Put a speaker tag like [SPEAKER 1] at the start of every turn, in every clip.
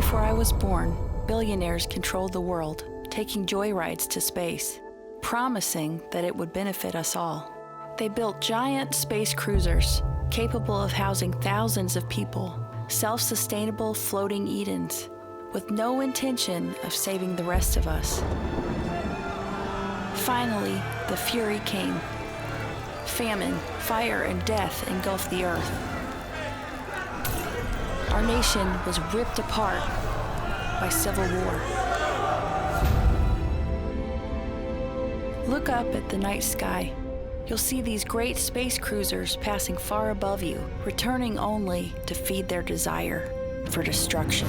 [SPEAKER 1] before I was born, billionaires controlled the world, taking joyrides to space, promising that it would benefit us all. They built giant space cruisers capable of housing thousands of people, self-sustainable floating Edens, with no intention of saving the rest of us. Finally, the fury came. Famine, fire, and death engulfed the earth. Our nation was ripped apart by civil war. Look up at the night sky. You'll see these great space cruisers passing far above you, returning only to feed their desire for destruction.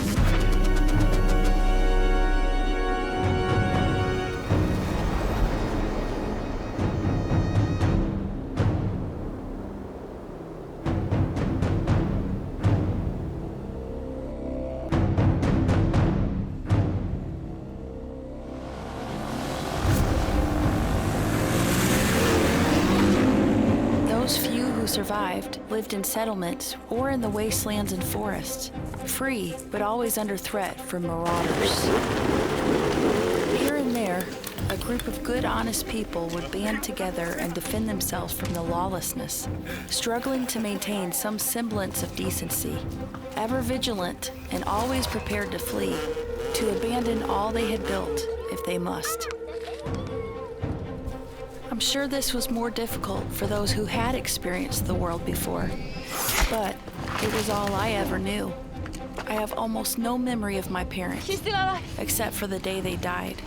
[SPEAKER 1] Those few who survived lived in settlements or in the wastelands and forests, free but always under threat from marauders. Here and there, a group of good, honest people would band together and defend themselves from the lawlessness, struggling to maintain some semblance of decency, ever vigilant and always prepared to flee, to abandon all they had built if they must. I'm sure this was more difficult for those who had experienced the world before, but it was all I ever knew. I have almost no memory of my parents, except for the day they died,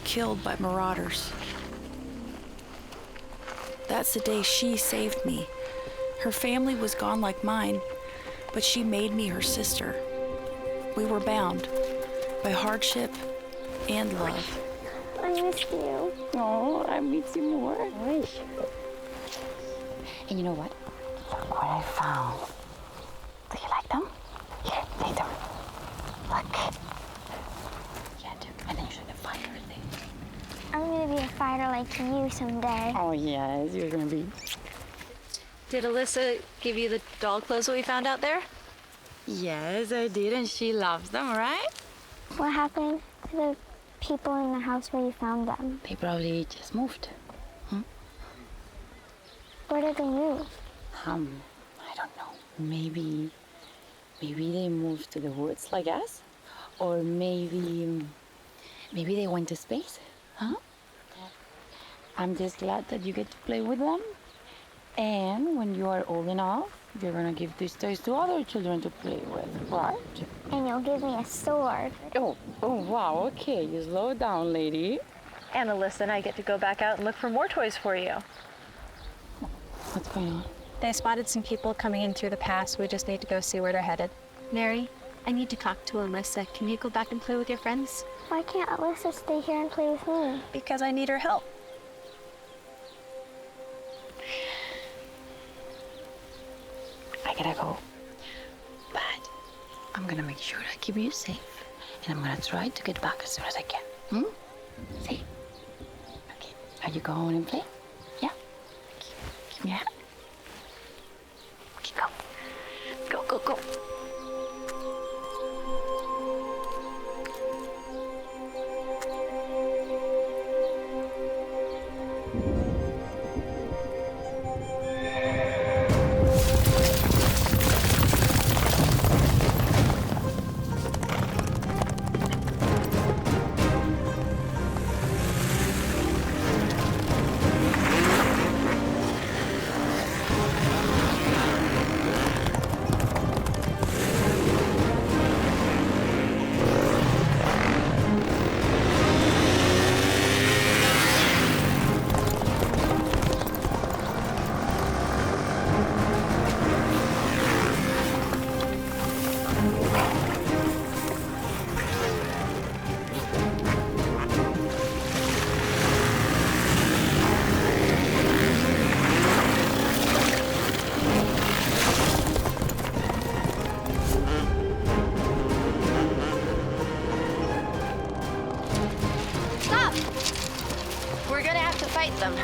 [SPEAKER 1] killed by marauders. That's the day she saved me. Her family was gone like mine, but she made me her sister. We were bound by hardship and love.
[SPEAKER 2] I miss you.
[SPEAKER 3] Oh, I miss you more. And you know what? Look what I found. Do you like them? Here, take them. Look. Yeah, do. And then you should the fighter thing.
[SPEAKER 2] I'm gonna be a fighter like you someday.
[SPEAKER 3] Oh, yes, you're gonna be.
[SPEAKER 4] Did Alyssa give you the doll clothes that we found out there?
[SPEAKER 3] Yes, I did, and she loves them, right?
[SPEAKER 2] What happened to the people in the house where you found them?
[SPEAKER 3] They probably just moved.
[SPEAKER 2] Where did they move?
[SPEAKER 3] I don't know. Maybe they moved to the woods like us, or maybe they went to space, huh? I'm just glad that you get to play with them, and when you are old enough, you're gonna give these toys to other children to play with, right?
[SPEAKER 2] And you'll give me a sword.
[SPEAKER 3] Oh, wow, okay, you slow down, lady.
[SPEAKER 4] And Alyssa and I get to go back out and look for more toys for you.
[SPEAKER 3] What's going on?
[SPEAKER 5] They spotted some people coming in through the pass. We just need to go see where they're headed.
[SPEAKER 6] Mary, I need to talk to Alyssa. Can you go back and play with your friends?
[SPEAKER 2] Why can't Alyssa stay here and play with me?
[SPEAKER 5] Because I need her help.
[SPEAKER 3] I gotta go, but I'm gonna make sure I keep you safe, and I'm gonna try to get back as soon as I can. See? Okay. Are you going and play? Yeah? Give me a hand. Okay, go. Go.
[SPEAKER 4] them.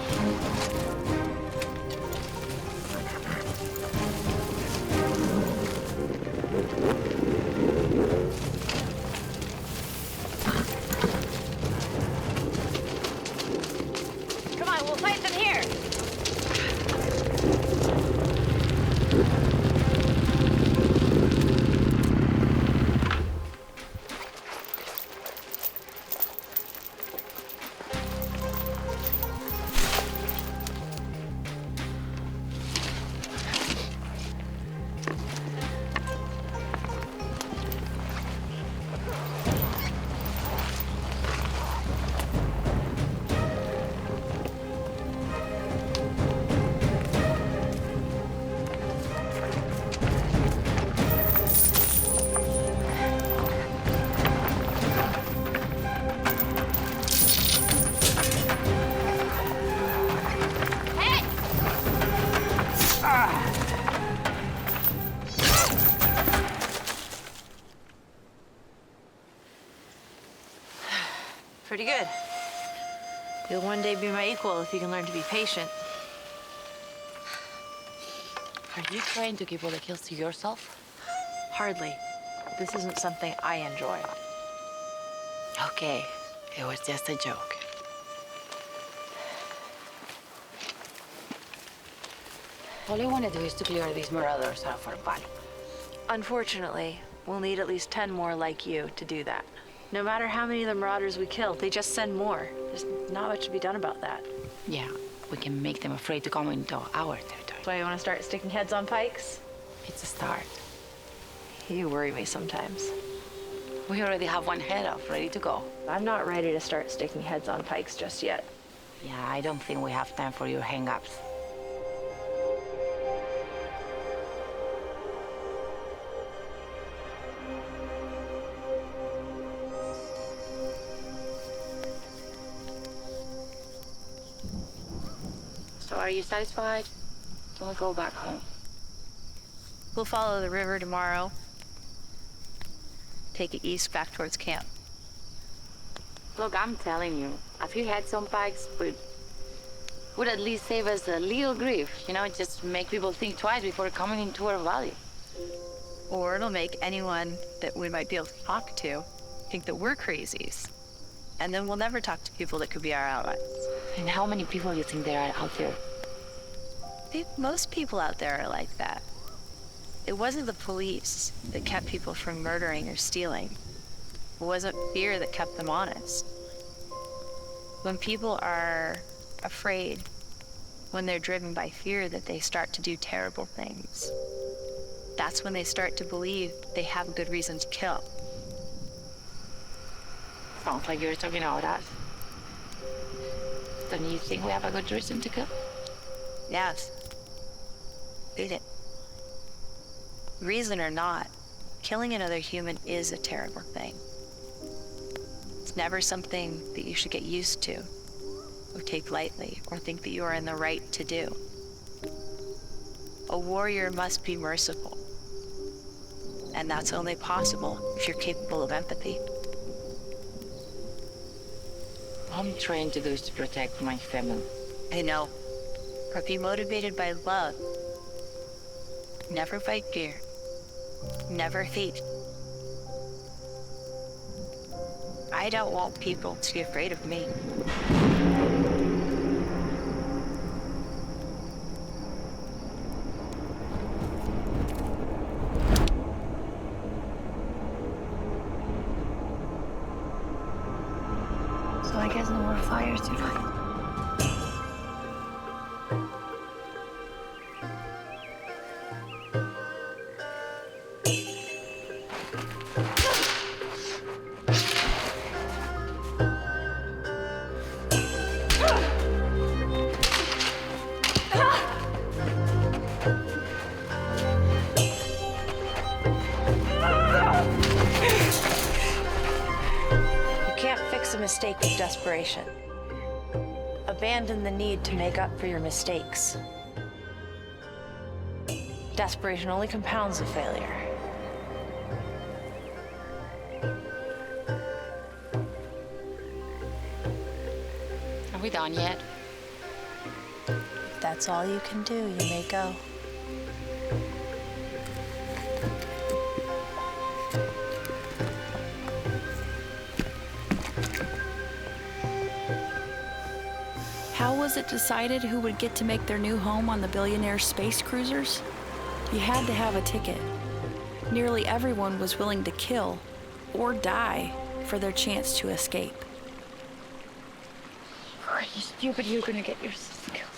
[SPEAKER 4] on, we'll fight them here. Pretty good. You'll one day be my equal if you can learn to be patient.
[SPEAKER 3] Are you trying to keep all the kills to yourself?
[SPEAKER 4] Hardly. This isn't something I enjoy.
[SPEAKER 3] Okay, it was just a joke. All I want to do is to clear these marauders out of our valley.
[SPEAKER 4] Unfortunately, we'll need at least 10 more like you to do that. No matter how many of the marauders we kill, they just send more. There's not much to be done about that.
[SPEAKER 3] Yeah, we can make them afraid to come into our territory.
[SPEAKER 4] That's why you want to start sticking heads on pikes?
[SPEAKER 3] It's a start.
[SPEAKER 4] You worry me sometimes.
[SPEAKER 3] We already have one head off, ready to go.
[SPEAKER 4] I'm not ready to start sticking heads on pikes just yet.
[SPEAKER 3] Yeah, I don't think we have time for your hang-ups. So are you satisfied? Can we go back home?
[SPEAKER 4] We'll follow the river tomorrow. Take it east back towards camp.
[SPEAKER 3] Look, I'm telling you, a few heads on pikes would at least save us a little grief. You know, just make people think twice before coming into our valley.
[SPEAKER 4] Or it'll make anyone that we might be able to talk to think that we're crazies. And then we'll never talk to people that could be our allies.
[SPEAKER 3] And how many people do you think there are out there?
[SPEAKER 4] I think most people out there are like that. It wasn't the police that kept people from murdering or stealing. It wasn't fear that kept them honest. When people are afraid, when they're driven by fear that they start to do terrible things, that's when they start to believe they have a good reason to kill.
[SPEAKER 3] Sounds like you're talking about us. Don't you think we have a good reason to kill?
[SPEAKER 4] Yes. Did it. Reason or not, killing another human is a terrible thing. It's never something that you should get used to, or take lightly, or think that you are in the right to do. A warrior must be merciful, and that's only possible if you're capable of empathy.
[SPEAKER 3] All I'm trying to do is to protect my family.
[SPEAKER 4] I know, but be motivated by love. Never by fear. Never hate. I don't want people to be afraid of me.
[SPEAKER 3] So I guess no more fires tonight.
[SPEAKER 4] Mistake with desperation. Abandon the need to make up for your mistakes. Desperation only compounds the failure.
[SPEAKER 3] Are we done yet?
[SPEAKER 4] If that's all you can do, you may go.
[SPEAKER 1] How was it decided who would get to make their new home on the billionaire space cruisers? You had to have a ticket. Nearly everyone was willing to kill or die for their chance to escape.
[SPEAKER 3] Are you stupid? You're gonna get yourself killed.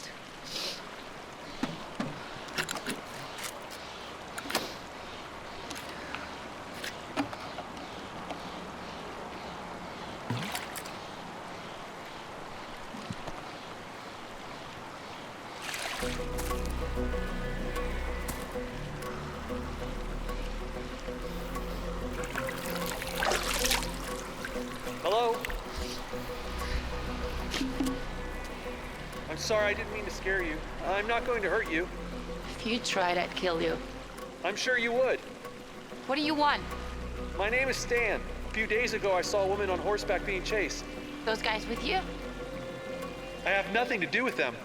[SPEAKER 7] Hello? I'm sorry, I didn't mean to scare you. I'm not going to hurt you.
[SPEAKER 3] If you tried, I'd kill you.
[SPEAKER 7] I'm sure you would.
[SPEAKER 3] What do you want?
[SPEAKER 7] My name is Stan. A few days ago, I saw a woman on horseback being chased.
[SPEAKER 3] Those guys with you?
[SPEAKER 7] I have nothing to do with them.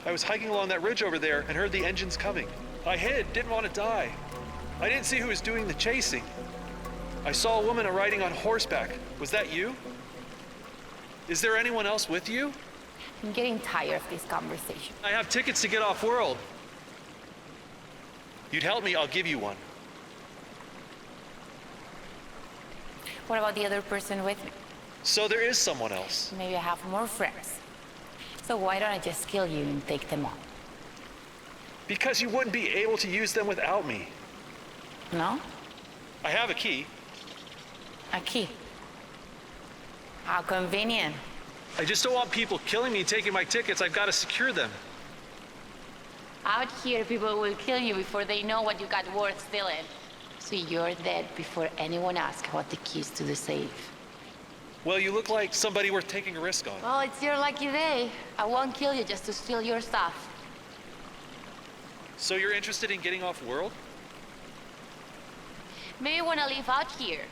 [SPEAKER 7] I was hiking along that ridge over there and heard the engines coming. I hid, didn't want to die. I didn't see who was doing the chasing. I saw a woman riding on horseback. Was that you? Is there anyone else with you?
[SPEAKER 3] I'm getting tired of this conversation.
[SPEAKER 7] I have tickets to get off-world. You'd help me, I'll give you one.
[SPEAKER 3] What about the other person with me?
[SPEAKER 7] So there is someone else.
[SPEAKER 3] Maybe I have more friends. So why don't I just kill you and take them on?
[SPEAKER 7] Because you wouldn't be able to use them without me.
[SPEAKER 3] No?
[SPEAKER 7] I have a key.
[SPEAKER 3] A key. How convenient.
[SPEAKER 7] I just don't want people killing me and taking my tickets. I've got to secure them.
[SPEAKER 3] Out here, people will kill you before they know what you got worth stealing. So you're dead before anyone asks about the keys to the safe.
[SPEAKER 7] Well, you look like somebody worth taking a risk on.
[SPEAKER 3] Well, it's your lucky day. I won't kill you just to steal your stuff.
[SPEAKER 7] So you're interested in getting off-world?
[SPEAKER 3] Maybe you want to live out here.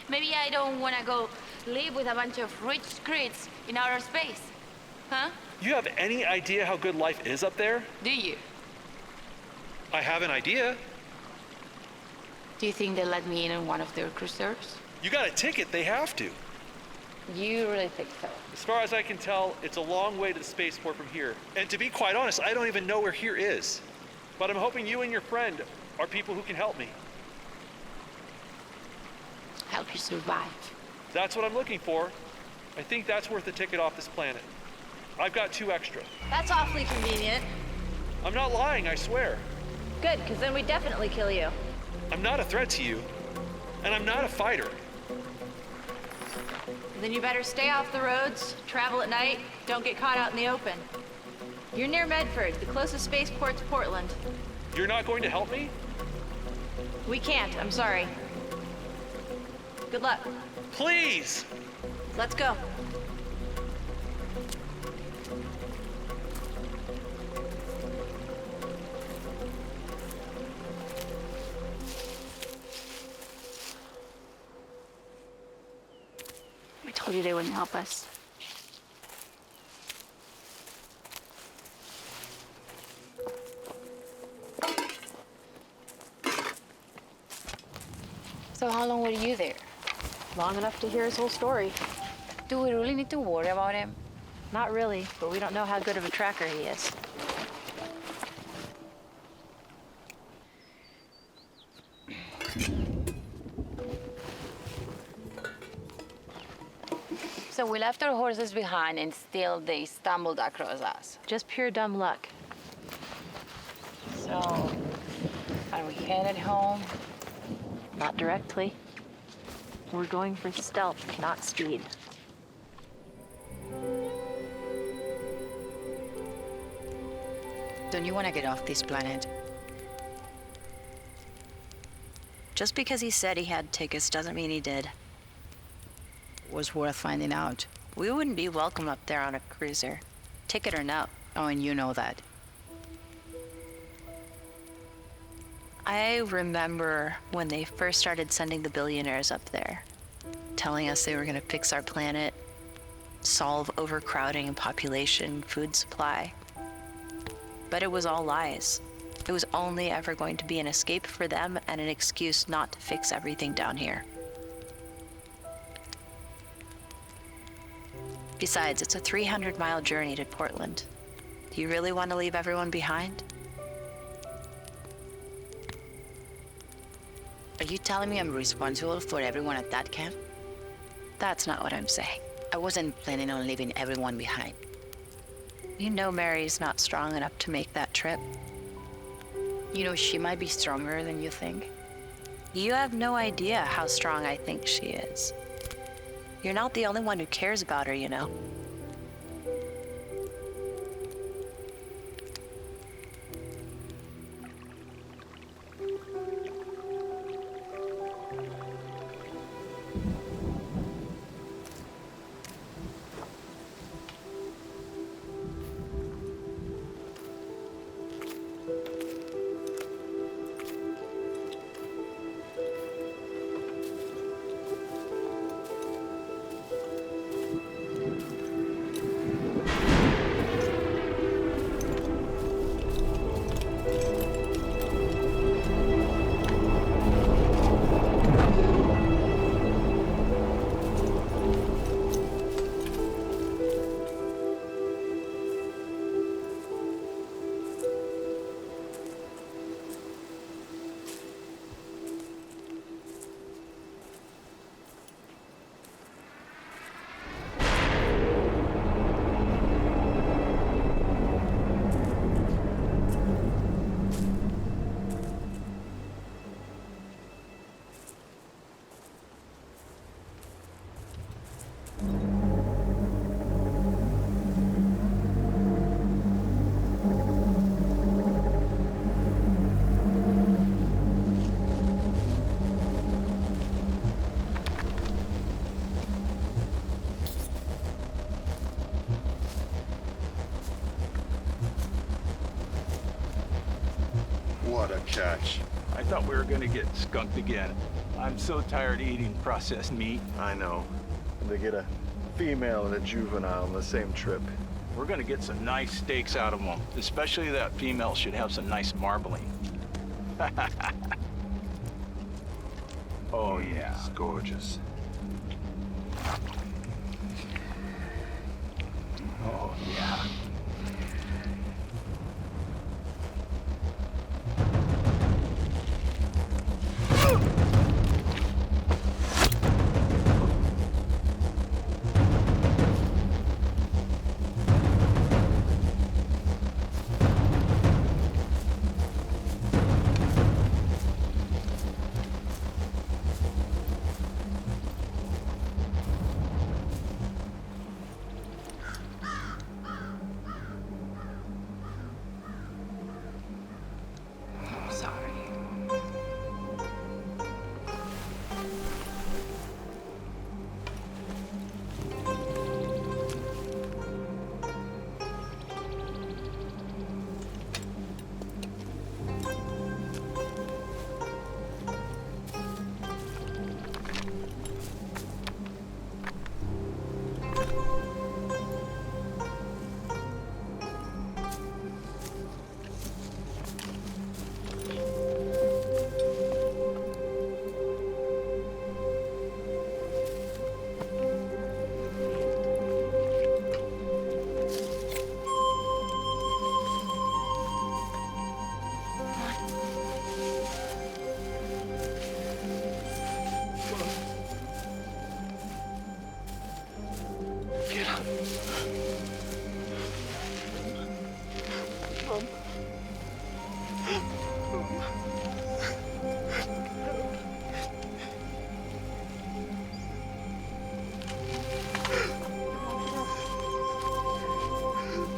[SPEAKER 3] Maybe I don't want to go live with a bunch of rich creeds in outer space. Huh?
[SPEAKER 7] You have any idea how good life is up there?
[SPEAKER 3] Do you?
[SPEAKER 7] I have an idea.
[SPEAKER 3] Do you think they let me in on one of their cruisers?
[SPEAKER 7] You got a ticket, they have to.
[SPEAKER 3] You really think so?
[SPEAKER 7] As far as I can tell, it's a long way to the spaceport from here. And to be quite honest, I don't even know where here is. But I'm hoping you and your friend are people who can help me.
[SPEAKER 3] Help you survive.
[SPEAKER 7] That's what I'm looking for. I think that's worth a ticket off this planet. I've got 2 extra.
[SPEAKER 8] That's awfully convenient.
[SPEAKER 7] I'm not lying, I swear.
[SPEAKER 8] Good, because then we definitely kill you.
[SPEAKER 7] I'm not a threat to you, and I'm not a fighter.
[SPEAKER 8] Then you better stay off the roads, travel at night, don't get caught out in the open. You're near Medford. The closest spaceport's Portland.
[SPEAKER 7] You're not going to help me?
[SPEAKER 8] We can't, I'm sorry. Good luck.
[SPEAKER 7] Please!
[SPEAKER 8] Let's go.
[SPEAKER 6] I told you they wouldn't help us.
[SPEAKER 3] So how long were you there?
[SPEAKER 8] Long enough to hear his whole story.
[SPEAKER 3] Do we really need to worry about him?
[SPEAKER 8] Not really, but we don't know how good of a tracker he is.
[SPEAKER 3] So we left our horses behind and still they stumbled across us.
[SPEAKER 8] Just pure dumb luck.
[SPEAKER 3] So, are we headed home?
[SPEAKER 8] Not directly. We're going for stealth, not speed.
[SPEAKER 4] Don't you want to get off this planet? Just because he said he had tickets doesn't mean he did. It was worth finding out. We wouldn't be welcome up there on a cruiser. Ticket or no. Oh, and you know that. I remember when they first started sending the billionaires up there, telling us they were going to fix our planet, solve overcrowding and population, food supply. But it was all lies. It was only ever going to be an escape for them and an excuse not to fix everything down here. Besides, it's a 300-mile journey to Portland. Do you really want to leave everyone behind?
[SPEAKER 3] Are you telling me I'm responsible for everyone at that camp?
[SPEAKER 4] That's not what I'm saying.
[SPEAKER 3] I wasn't planning on leaving everyone behind.
[SPEAKER 4] You know Mary's not strong enough to make that trip.
[SPEAKER 3] You know, she might be stronger than you think.
[SPEAKER 4] You have no idea how strong I think she is. You're not the only one who cares about her, you know.
[SPEAKER 9] What a catch.
[SPEAKER 10] I thought we were gonna get skunked again. I'm so tired of eating processed meat.
[SPEAKER 9] I know. They get a female and a juvenile on the same trip.
[SPEAKER 10] We're gonna get some nice steaks out of them. Especially that female should have some nice marbling. Oh yeah.
[SPEAKER 9] It's gorgeous.
[SPEAKER 10] Oh yeah.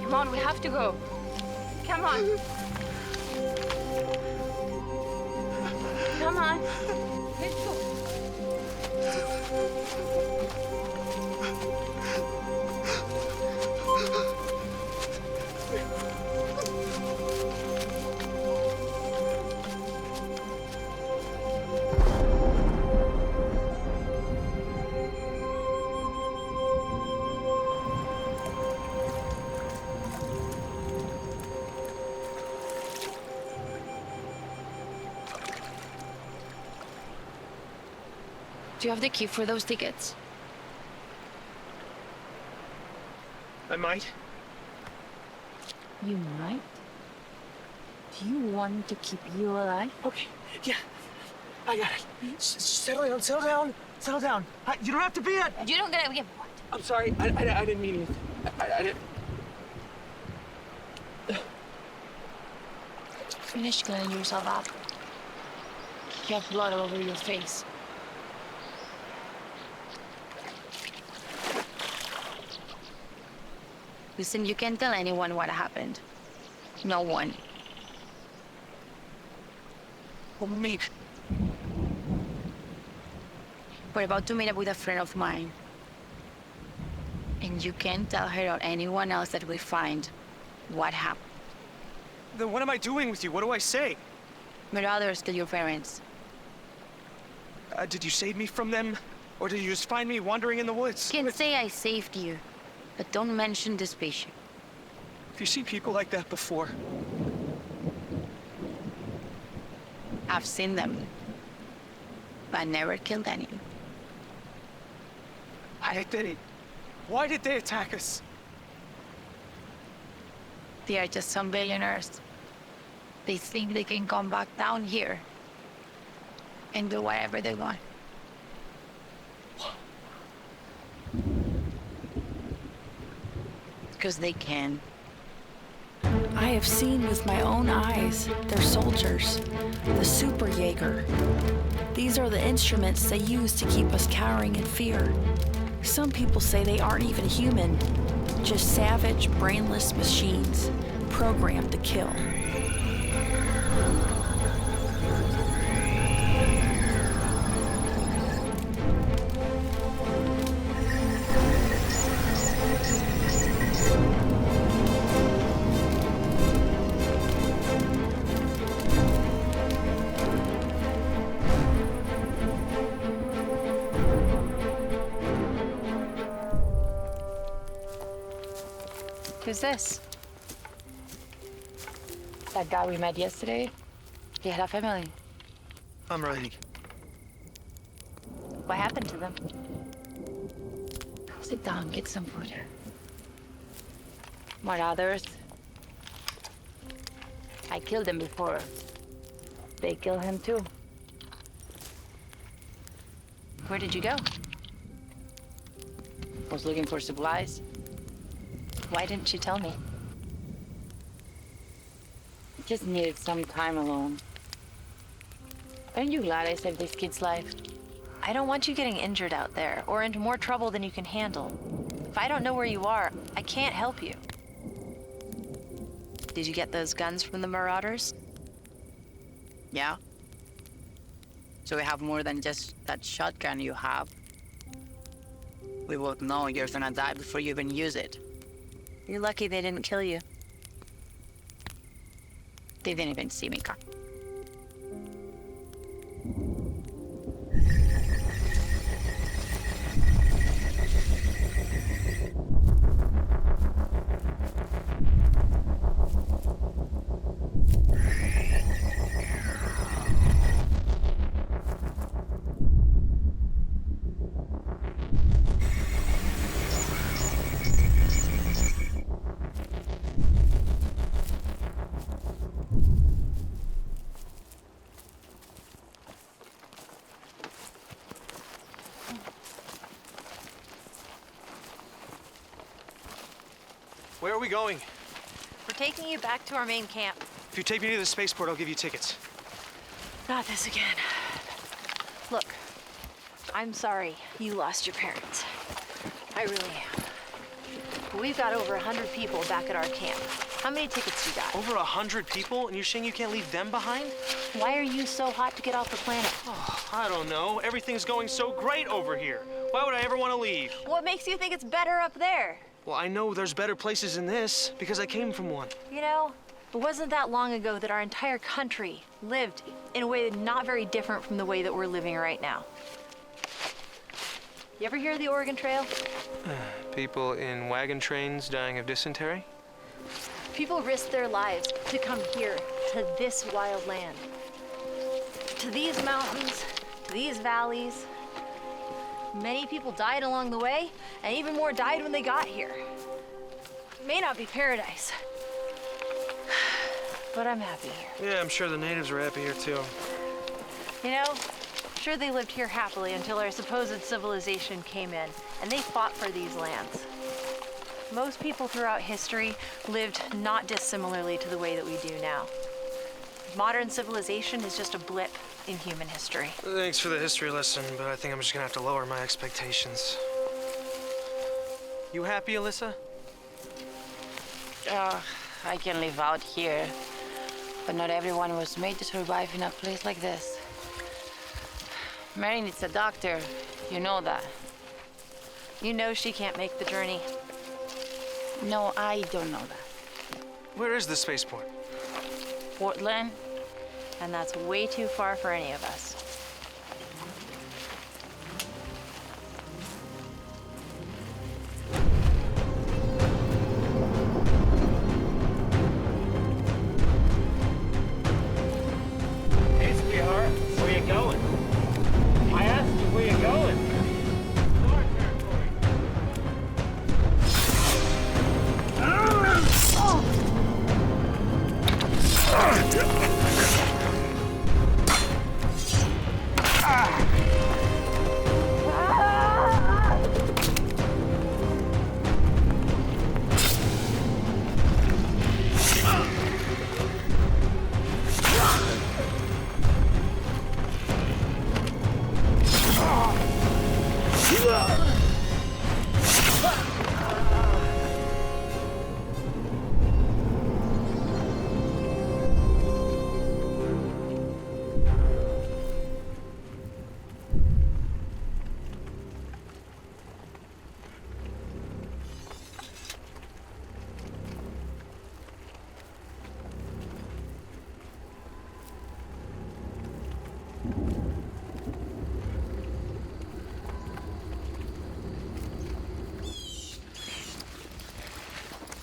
[SPEAKER 8] Come on, we have to go. Come on. Come on. Let's go.
[SPEAKER 6] Do you have the key for those tickets?
[SPEAKER 11] I might.
[SPEAKER 3] You might? Do you want to keep you alive?
[SPEAKER 11] Okay, yeah. I got it. Settle down, settle down, settle down. You don't have to be it.
[SPEAKER 8] You don't get it.
[SPEAKER 11] I'm sorry, I didn't mean it. I didn't.
[SPEAKER 3] Finish cleaning yourself up. You have blood all over your face. Listen, you can't tell anyone what happened. No one.
[SPEAKER 11] Well, maybe.
[SPEAKER 3] We're about to meet up with a friend of mine. And you can't tell her or anyone else that we find what happened.
[SPEAKER 11] Then what am I doing with you? What do I say?
[SPEAKER 3] Marauders killed your parents.
[SPEAKER 11] Did you save me from them? Or did you just find me wandering in the woods?
[SPEAKER 3] You can say I saved you, but don't mention the spaceship.
[SPEAKER 11] Have you seen people like that before?
[SPEAKER 3] I've seen them, but I never killed any.
[SPEAKER 11] Why did they attack us?
[SPEAKER 3] They are just some billionaires. They think they can come back down here and do whatever they want. Because they can.
[SPEAKER 1] I have seen with my own eyes their soldiers, the Super Jaeger. These are the instruments they use to keep us cowering in fear. Some people say they aren't even human, just savage, brainless machines, programmed to kill.
[SPEAKER 4] Who's this?
[SPEAKER 3] That guy we met yesterday, he had a family.
[SPEAKER 11] I'm ready.
[SPEAKER 4] What happened to them?
[SPEAKER 3] Sit down, get some food. What others? I killed them before. They killed him too.
[SPEAKER 4] Where did you go?
[SPEAKER 3] Was looking for supplies.
[SPEAKER 4] Why didn't you tell me?
[SPEAKER 3] Just needed some time alone. Aren't you glad I saved this kid's life?
[SPEAKER 4] I don't want you getting injured out there or into more trouble than you can handle. If I don't know where you are, I can't help you. Did you get those guns from the Marauders?
[SPEAKER 3] Yeah? So we have more than just that shotgun you have. We both know you're gonna die before you even use it.
[SPEAKER 4] You're lucky they didn't kill you.
[SPEAKER 3] They didn't even see me come.
[SPEAKER 11] Where are we going?
[SPEAKER 4] We're taking you back to our main camp.
[SPEAKER 11] If you take me to the spaceport, I'll give you tickets.
[SPEAKER 4] Not this again. Look, I'm sorry you lost your parents. I really am. But we've got over 100 people back at our camp. How many tickets you got?
[SPEAKER 11] Over 100 people, and you're saying you can't leave them behind?
[SPEAKER 4] Why are you so hot to get off the planet?
[SPEAKER 11] Oh, I don't know. Everything's going so great over here. Why would I ever want to leave?
[SPEAKER 4] What makes you think it's better up there?
[SPEAKER 11] Well, I know there's better places than this because I came from one.
[SPEAKER 4] You know, it wasn't that long ago that our entire country lived in a way not very different from the way that we're living right now. You ever hear of the Oregon Trail?
[SPEAKER 11] People in wagon trains dying of dysentery?
[SPEAKER 4] People risked their lives to come here, to this wild land. To these mountains, to these valleys. Many people died along the way, and even more died when they got here.
[SPEAKER 8] may not be paradise. But I'm happy here.
[SPEAKER 11] Yeah, I'm sure the natives are happy here too.
[SPEAKER 8] You know, I'm sure they lived here happily until our supposed civilization came in, and they fought for these lands. Most people throughout history lived not dissimilarly to the way that we do now. Modern civilization is just a blip in human history.
[SPEAKER 11] Thanks for the history lesson, but I think I'm just gonna have to lower my expectations. You happy, Alyssa?
[SPEAKER 3] I can live out here, but not everyone was made to survive in a place like this. Mary needs a doctor. You know that.
[SPEAKER 8] You know she can't make the journey.
[SPEAKER 3] No, I don't know that.
[SPEAKER 11] Where is the spaceport?
[SPEAKER 3] Portland?
[SPEAKER 8] And that's way too far for any of us.
[SPEAKER 11] Hey, sweetheart, where you going? I asked you where you going. Our territory.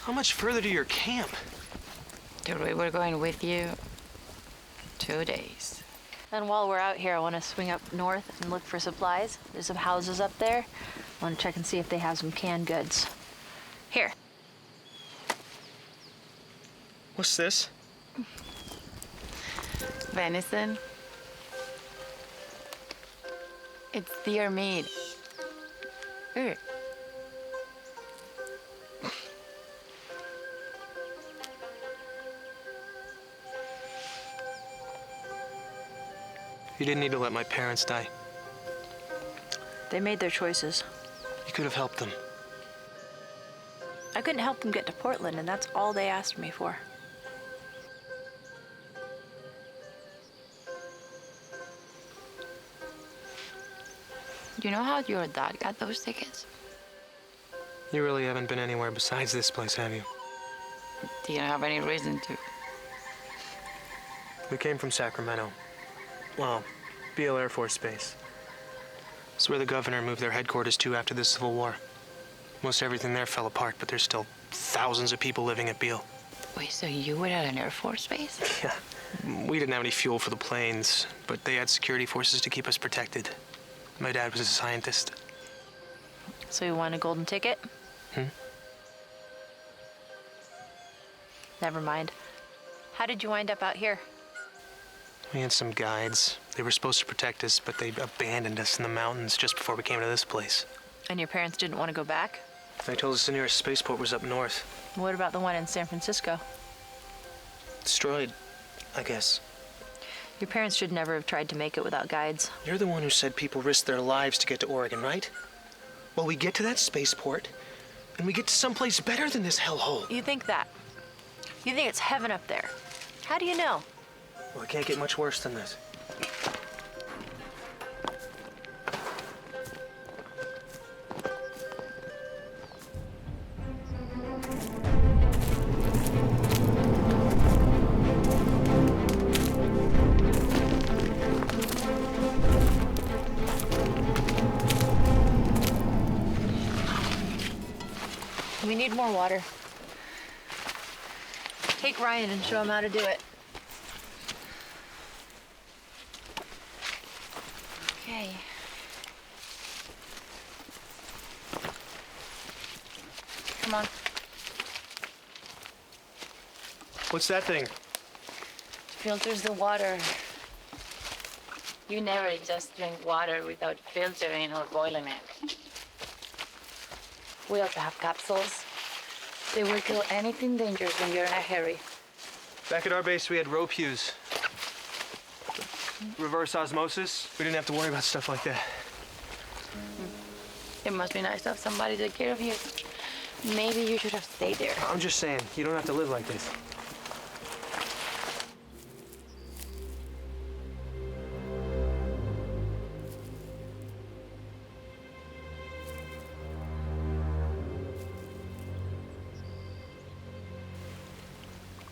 [SPEAKER 11] How much further to your camp?
[SPEAKER 3] Dude, we were going with you 2 days.
[SPEAKER 8] And while we're out here, I want to swing up north and look for supplies. There's some houses up there. I want to check and see if they have some canned goods. Here.
[SPEAKER 11] What's this?
[SPEAKER 3] Venison. It's deer meat. Ooh.
[SPEAKER 11] You didn't need to let my parents die.
[SPEAKER 8] They made their choices.
[SPEAKER 11] You could have helped them.
[SPEAKER 8] I couldn't help them get to Portland, and that's all they asked me for.
[SPEAKER 3] Do you know how your dad got those tickets?
[SPEAKER 11] You really haven't been anywhere besides this place, have you?
[SPEAKER 3] Do you have any reason to?
[SPEAKER 11] We came from Sacramento. Well, Beale Air Force Base. It's where the governor moved their headquarters to after the Civil War. Most everything there fell apart, but there's still thousands of people living at Beale.
[SPEAKER 3] Wait, so you were at an Air Force base?
[SPEAKER 11] Yeah. We didn't have any fuel for the planes, but they had security forces to keep us protected. My dad was a scientist.
[SPEAKER 8] So you want a golden ticket? Never mind. How did you wind up out here?
[SPEAKER 11] We had some guides. They were supposed to protect us, but they abandoned us in the mountains just before we came to this place.
[SPEAKER 8] And your parents didn't want to go back?
[SPEAKER 11] They told us the nearest spaceport was up north.
[SPEAKER 8] What about the one in San Francisco?
[SPEAKER 11] Destroyed, I guess.
[SPEAKER 8] Your parents should never have tried to make it without guides.
[SPEAKER 11] You're the one who said people risked their lives to get to Oregon, right? Well, we get to that spaceport, and we get to someplace better than this hellhole.
[SPEAKER 8] You think that? You think it's heaven up there? How do you know?
[SPEAKER 11] Well, it can't get much worse than this.
[SPEAKER 8] We need more water. Take Ryan and show him how to do it.
[SPEAKER 3] Okay. Come on.
[SPEAKER 11] What's that thing?
[SPEAKER 3] Filters the water. You never just drink water without filtering or boiling it. We also have capsules. They will kill anything dangerous when you're in a hurry.
[SPEAKER 11] Back at our base, we had rope hues. Reverse osmosis. We didn't have to worry about stuff like that.
[SPEAKER 3] It must be nice to have somebody take care of you. Maybe you should have stayed there.
[SPEAKER 11] I'm just saying, you don't have to live like this.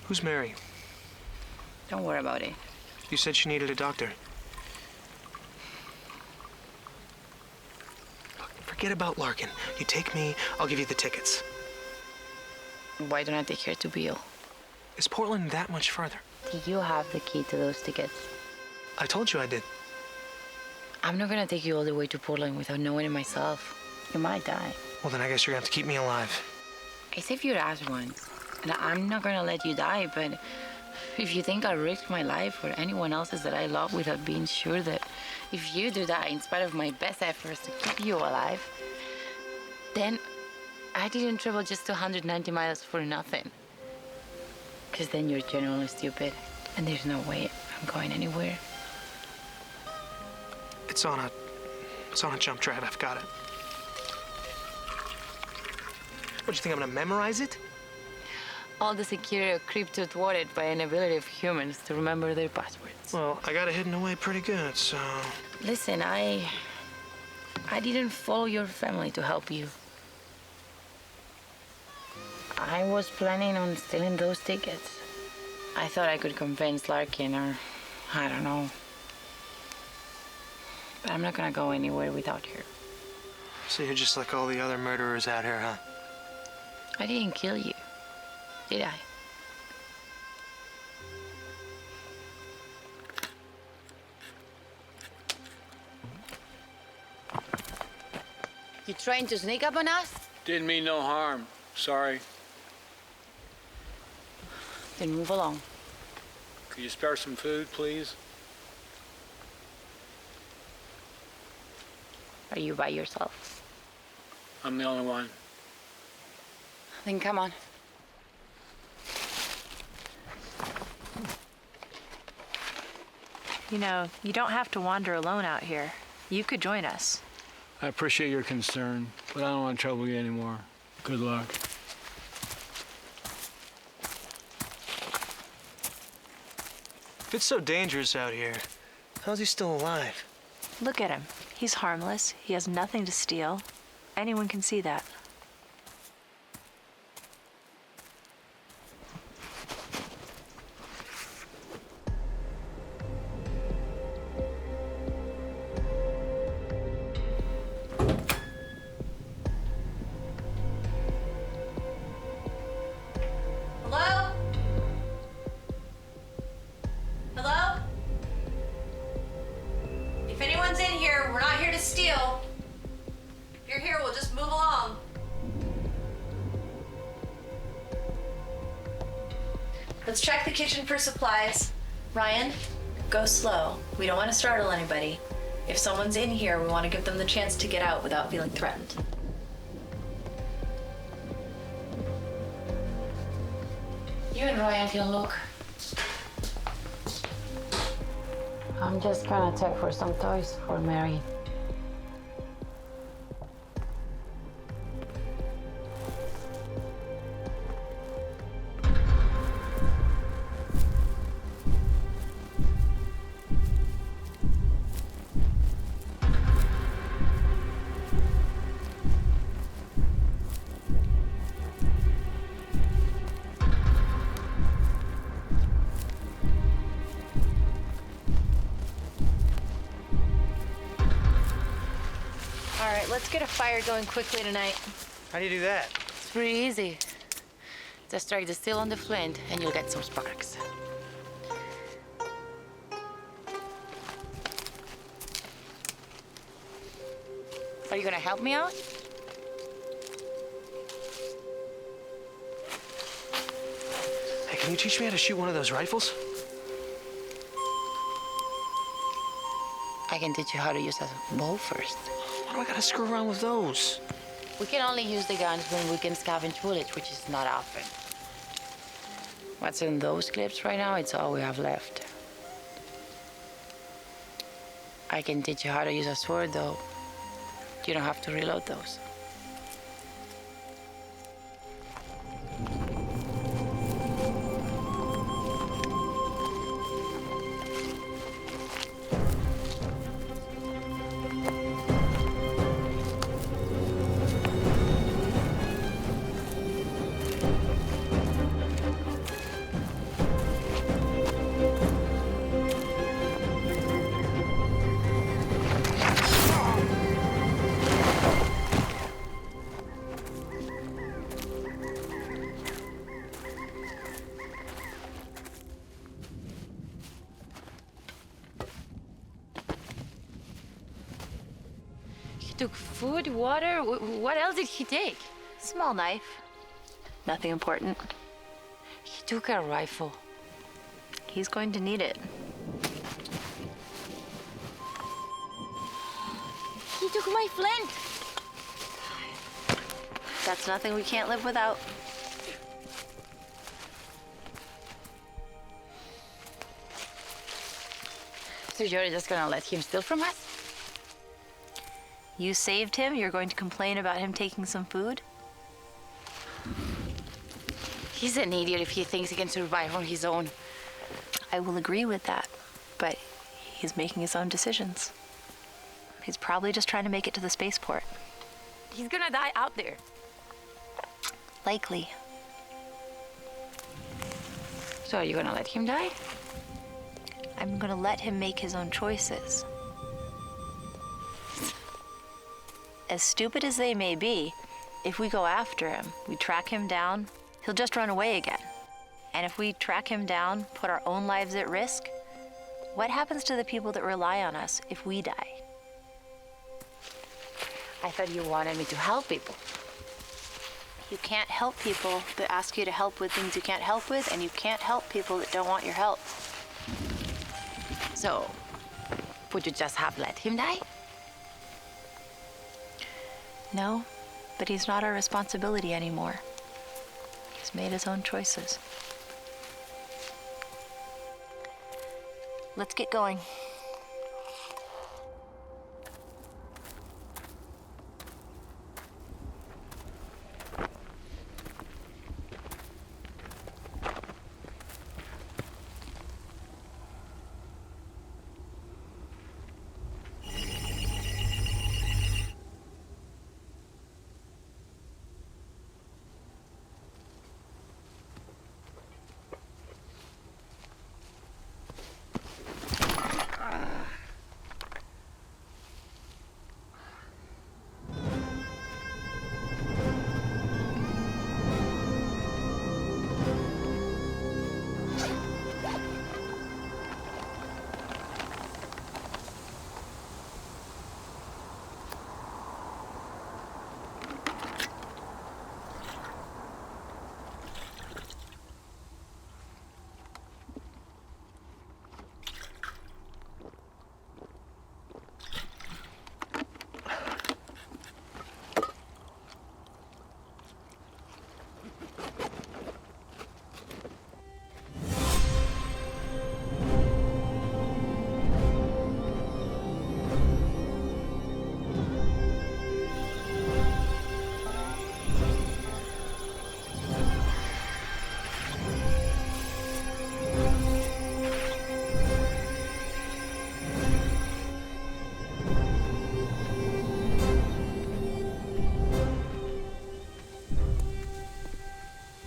[SPEAKER 11] Who's Mary?
[SPEAKER 3] Don't worry about it.
[SPEAKER 11] You said she needed a doctor. Look, forget about Larkin. You take me, I'll give you the tickets.
[SPEAKER 3] Why don't I take her to Beale?
[SPEAKER 11] Is Portland that much further?
[SPEAKER 3] Do you have the key to those tickets?
[SPEAKER 11] I told you I did.
[SPEAKER 3] I'm not gonna take you all the way to Portland without knowing it myself. You might die.
[SPEAKER 11] Well, then I guess you're gonna have to keep me alive.
[SPEAKER 3] I saved your ass once. And I'm not gonna let you die, but if you think I'll risk my life or anyone else's that I love without being sure that if you do die in spite of my best efforts to keep you alive, then I didn't travel just 290 miles for nothing. Because then you're genuinely stupid, and there's no way I'm going anywhere.
[SPEAKER 11] It's on a jump drive. I've got it. What, do you think I'm gonna memorize it?
[SPEAKER 3] All the security are crypto thwarted by an inability of humans to remember their passwords.
[SPEAKER 11] Well, I got it hidden away pretty good, so...
[SPEAKER 3] Listen, I didn't follow your family to help you. I was planning on stealing those tickets. I thought I could convince Larkin or, I don't know. But I'm not gonna go anywhere without her.
[SPEAKER 11] So you're just like all the other murderers out here, huh?
[SPEAKER 3] I didn't kill you, did I? You trying to sneak up on us?
[SPEAKER 12] Didn't mean no harm. Sorry.
[SPEAKER 3] Then move along.
[SPEAKER 12] Could you spare some food, please?
[SPEAKER 3] Are you by yourself?
[SPEAKER 12] I'm the only one.
[SPEAKER 3] Then come on.
[SPEAKER 8] You know, you don't have to wander alone out here. You could join us.
[SPEAKER 12] I appreciate your concern, but I don't want to trouble you anymore. Good luck.
[SPEAKER 11] If it's so dangerous out here, how's he still alive?
[SPEAKER 8] Look at him. He's harmless. He has nothing to steal. Anyone can see that.
[SPEAKER 13] Hello? Hello? If anyone's in here, we're not here to steal. If you're here, we'll just move along. Let's check the kitchen for supplies. Ryan, go slow. We don't want to startle anybody. If someone's in here, we want to give them the chance to get out without feeling threatened.
[SPEAKER 3] You and Ryan can look. I'm just gonna check for some toys for Mary.
[SPEAKER 8] All right, let's get a fire going quickly tonight.
[SPEAKER 11] How do you do that?
[SPEAKER 3] It's pretty easy. Just strike the steel on the flint and you'll get some sparks. Are you gonna help me out?
[SPEAKER 11] Hey, can you teach me how to shoot one of those rifles?
[SPEAKER 3] I can teach you how to use a bow first.
[SPEAKER 11] Why do I gotta screw around with those?
[SPEAKER 3] We can only use the guns when we can scavenge bullets, which is not often. What's in those clips right now, it's all we have left. I can teach you how to use a sword, though. You don't have to reload those. Took food, water. What else did he take?
[SPEAKER 13] Small knife. Nothing important.
[SPEAKER 3] He took a rifle.
[SPEAKER 13] He's going to need it.
[SPEAKER 3] He took my flint.
[SPEAKER 13] That's nothing we can't live without.
[SPEAKER 3] So you're just gonna let him steal from us?
[SPEAKER 13] You saved him, you're going to complain about him taking some food?
[SPEAKER 3] He's an idiot if he thinks he can survive on his own.
[SPEAKER 13] I will agree with that, but he's making his own decisions. He's probably just trying to make it to the spaceport.
[SPEAKER 3] He's gonna die out there.
[SPEAKER 13] Likely.
[SPEAKER 3] So are you gonna let him die?
[SPEAKER 13] I'm gonna let him make his own choices. As stupid as they may be, if we go after him, we track him down, he'll just run away again. And if we track him down, put our own lives at risk, what happens to the people that rely on us if we die?
[SPEAKER 3] I thought you wanted me to help people.
[SPEAKER 13] You can't help people that ask you to help with things you can't help with, and you can't help people that don't want your help.
[SPEAKER 3] So, would you just have let him die?
[SPEAKER 13] No, but he's not our responsibility anymore. He's made his own choices. Let's get going.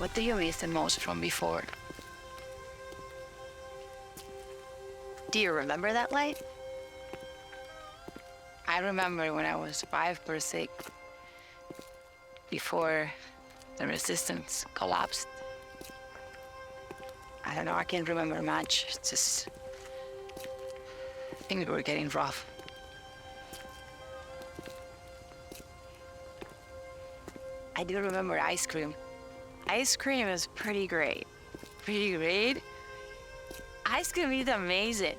[SPEAKER 3] What do you miss the most from before?
[SPEAKER 13] Do you remember that light?
[SPEAKER 3] I remember when I was 5 or 6, before the resistance collapsed. I don't know, I can't remember much. It's just, things were getting rough. I do remember ice cream.
[SPEAKER 13] Ice cream is pretty great.
[SPEAKER 4] Pretty great. Ice cream is amazing.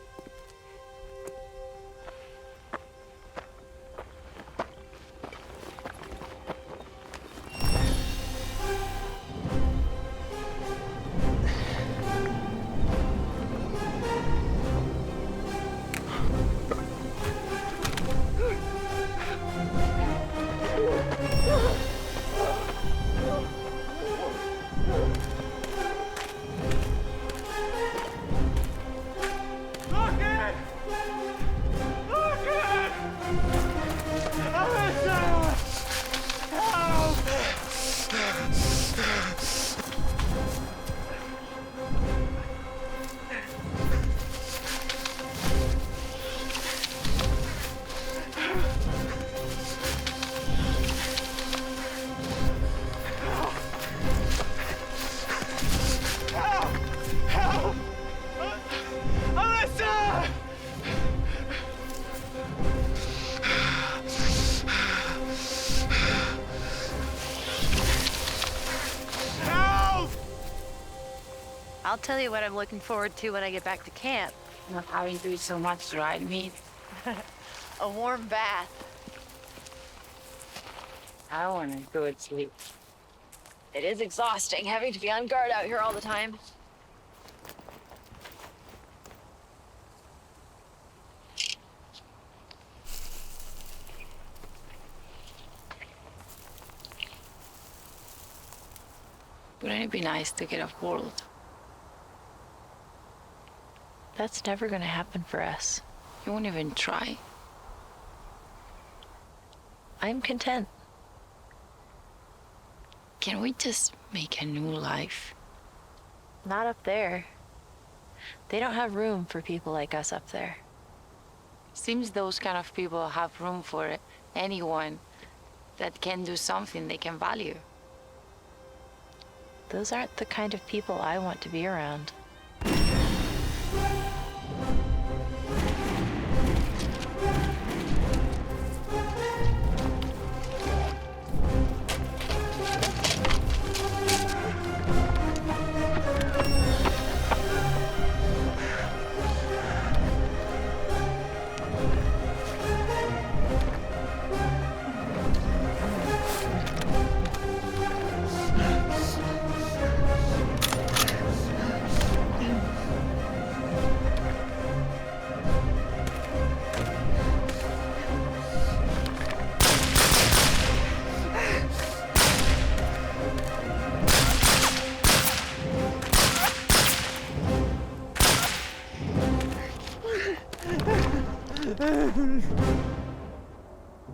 [SPEAKER 8] I'll tell you what I'm looking forward to when I get back to camp.
[SPEAKER 4] Not having to eat so much dried meat.
[SPEAKER 8] A warm bath.
[SPEAKER 4] I want a good sleep.
[SPEAKER 8] It is exhausting having to be on guard out here all the time.
[SPEAKER 4] Wouldn't it be nice to get off world?
[SPEAKER 8] That's never gonna happen for us.
[SPEAKER 4] You won't even try.
[SPEAKER 8] I'm content.
[SPEAKER 4] Can we just make a new life?
[SPEAKER 8] Not up there. They don't have room for people like us up there.
[SPEAKER 4] Seems those kind of people have room for anyone that can do something they can value.
[SPEAKER 8] Those aren't the kind of people I want to be around.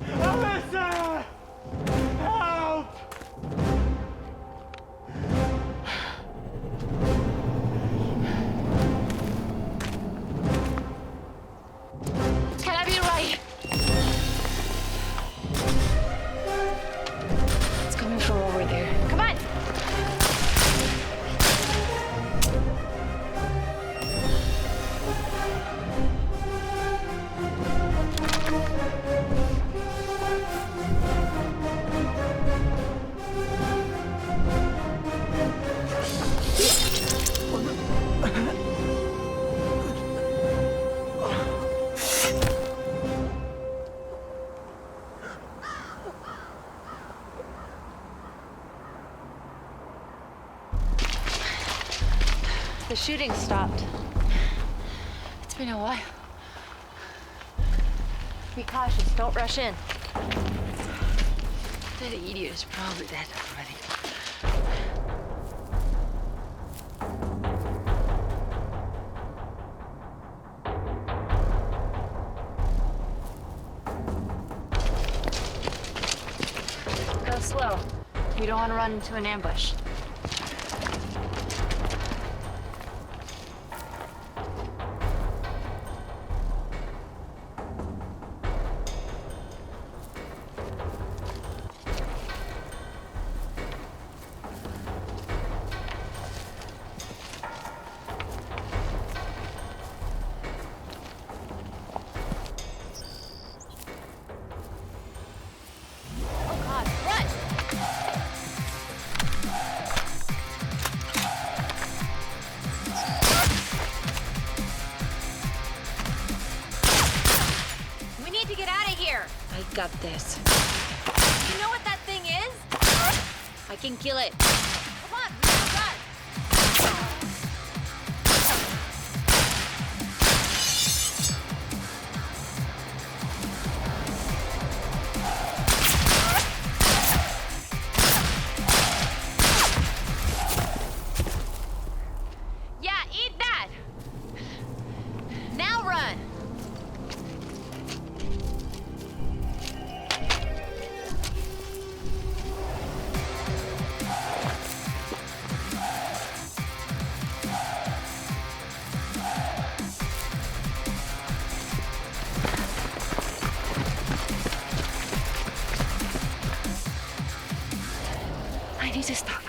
[SPEAKER 14] Alyssa! Help!
[SPEAKER 4] It's gonna be right. It's coming from over there.
[SPEAKER 8] Come on! The shooting stopped.
[SPEAKER 4] It's been a while.
[SPEAKER 8] Be cautious, don't rush in.
[SPEAKER 4] That idiot is probably dead already.
[SPEAKER 8] Go slow. You don't want to run into an ambush.
[SPEAKER 3] got this.
[SPEAKER 13] You know what that thing is?
[SPEAKER 3] I can kill it.
[SPEAKER 13] Come on, we have a gun. Yeah, eat that. Now run.
[SPEAKER 3] I need to stop.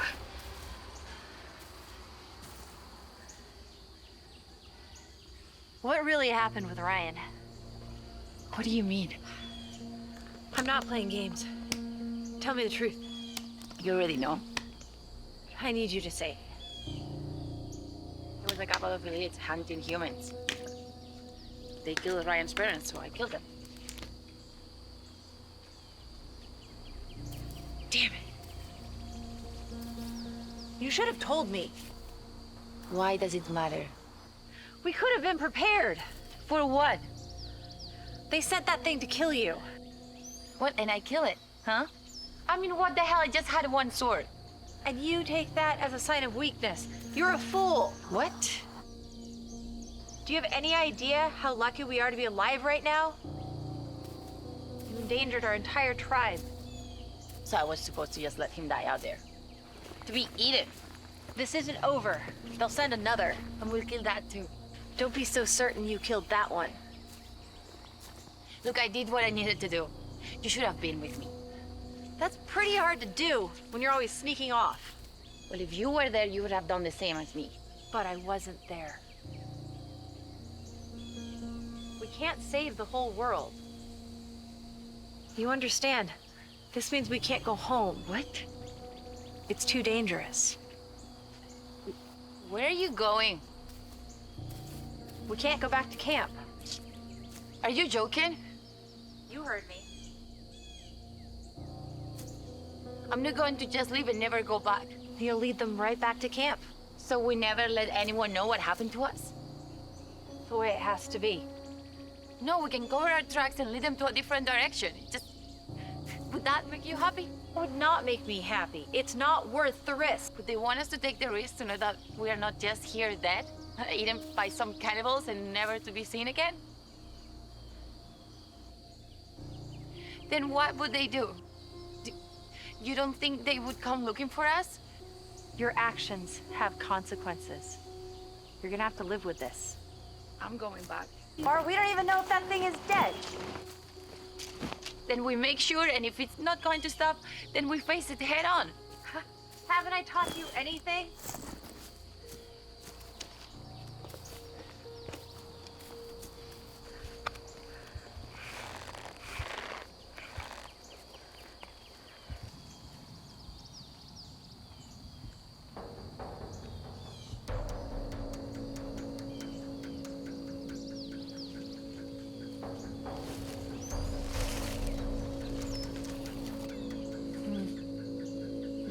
[SPEAKER 8] What really happened with Ryan?
[SPEAKER 3] What do you mean?
[SPEAKER 8] I'm not playing games. Tell me the truth.
[SPEAKER 3] You already know.
[SPEAKER 8] I need you to say.
[SPEAKER 3] There was a couple of idiots hunting humans. They killed Ryan's parents, so I killed them.
[SPEAKER 8] Damn it. You should have told me.
[SPEAKER 3] Why does it matter?
[SPEAKER 8] We could have been prepared.
[SPEAKER 3] For what?
[SPEAKER 8] They sent that thing to kill you.
[SPEAKER 3] What, and I kill it, huh? I mean, what the hell? I just had one sword.
[SPEAKER 8] And you take that as a sign of weakness. You're a fool.
[SPEAKER 3] What?
[SPEAKER 8] Do you have any idea how lucky we are to be alive right now? You endangered our entire tribe.
[SPEAKER 3] So I was supposed to just let him die out there. To be eaten.
[SPEAKER 8] This isn't over. They'll send another.
[SPEAKER 3] And we'll kill that too.
[SPEAKER 8] Don't be so certain you killed that one.
[SPEAKER 3] Look, I did what I needed to do. You should have been with me.
[SPEAKER 8] That's pretty hard to do when you're always sneaking off.
[SPEAKER 3] Well, if you were there, you would have done the same as me.
[SPEAKER 8] But I wasn't there. We can't save the whole world. You understand? This means we can't go home.
[SPEAKER 3] What?
[SPEAKER 8] It's too dangerous.
[SPEAKER 3] Where are you going?
[SPEAKER 8] We can't go back to camp.
[SPEAKER 3] Are you joking?
[SPEAKER 8] You heard me.
[SPEAKER 3] I'm not going to just leave and never go back.
[SPEAKER 8] You'll lead them right back to camp.
[SPEAKER 3] So we never let anyone know what happened to us?
[SPEAKER 8] The way it has to be.
[SPEAKER 3] No, we can cover our tracks and lead them to a different direction. Just... Would that make you happy?
[SPEAKER 8] It would not make me happy. It's not worth the risk.
[SPEAKER 3] Would they want us to take the risk to know that we are not just here dead, eaten by some cannibals and never to be seen again? Then what would they do? You don't think they would come looking for us?
[SPEAKER 8] Your actions have consequences. You're gonna have to live with this.
[SPEAKER 3] I'm going back.
[SPEAKER 8] Or we don't even know if that thing is dead.
[SPEAKER 3] Then we make sure, and if it's not going to stop, then we face it head on.
[SPEAKER 8] Haven't I taught you anything?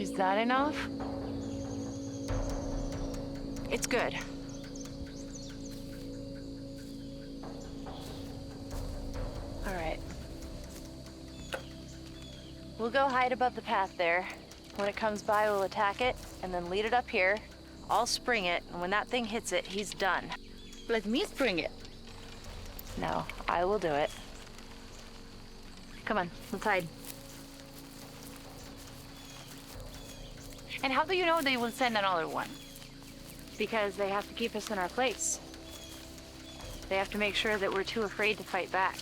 [SPEAKER 3] Is that enough?
[SPEAKER 8] It's good. All right. We'll go hide above the path there. When it comes by, we'll attack it, and then lead it up here. I'll spring it, and when that thing hits it, he's done.
[SPEAKER 3] Let me spring it.
[SPEAKER 8] No, I will do it. Come on, let's hide.
[SPEAKER 3] And how do you know they will send another one?
[SPEAKER 8] Because they have to keep us in our place. They have to make sure that we're too afraid to fight back.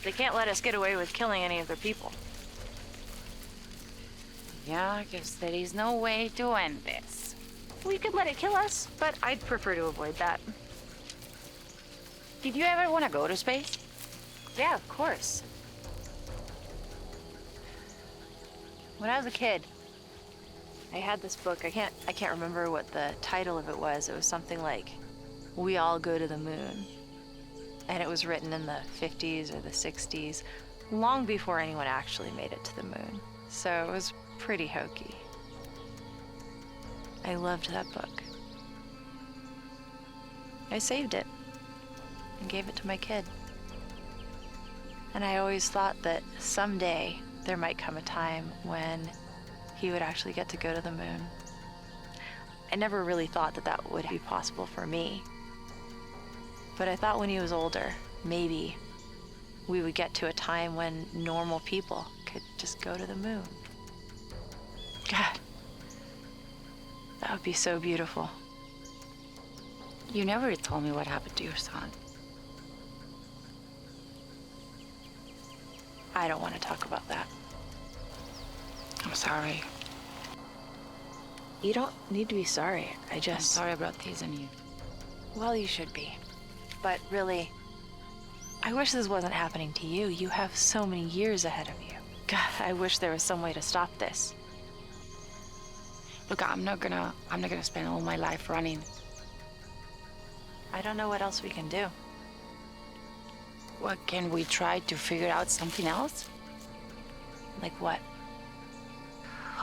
[SPEAKER 8] They can't let us get away with killing any of their people.
[SPEAKER 3] Yeah, because there is no way to end this.
[SPEAKER 8] We could let it kill us, but I'd prefer to avoid that.
[SPEAKER 3] Did you ever want to go to space?
[SPEAKER 8] Yeah, of course. When I was a kid, I had this book. I can't remember what the title of it was. It was something like, "We All Go to the Moon." And it was written in the 50s or the 60s, long before anyone actually made it to the moon. So it was pretty hokey. I loved that book. I saved it and gave it to my kid. And I always thought that someday there might come a time when he would actually get to go to the moon. I never really thought that that would be possible for me. But I thought when he was older, maybe we would get to a time when normal people could just go to the moon. God, that would be so beautiful.
[SPEAKER 3] You never told me what happened to your son.
[SPEAKER 8] I don't want to talk about that.
[SPEAKER 3] I'm sorry.
[SPEAKER 8] You don't need to be sorry. I'm
[SPEAKER 3] sorry about teasing you.
[SPEAKER 8] Well, you should be. But really, I wish this wasn't happening to you. You have so many years ahead of you. God, I wish there was some way to stop this.
[SPEAKER 3] Look, I'm not gonna spend all my life running.
[SPEAKER 8] I don't know what else we can do.
[SPEAKER 3] What, can we try to figure out something else?
[SPEAKER 8] Like what?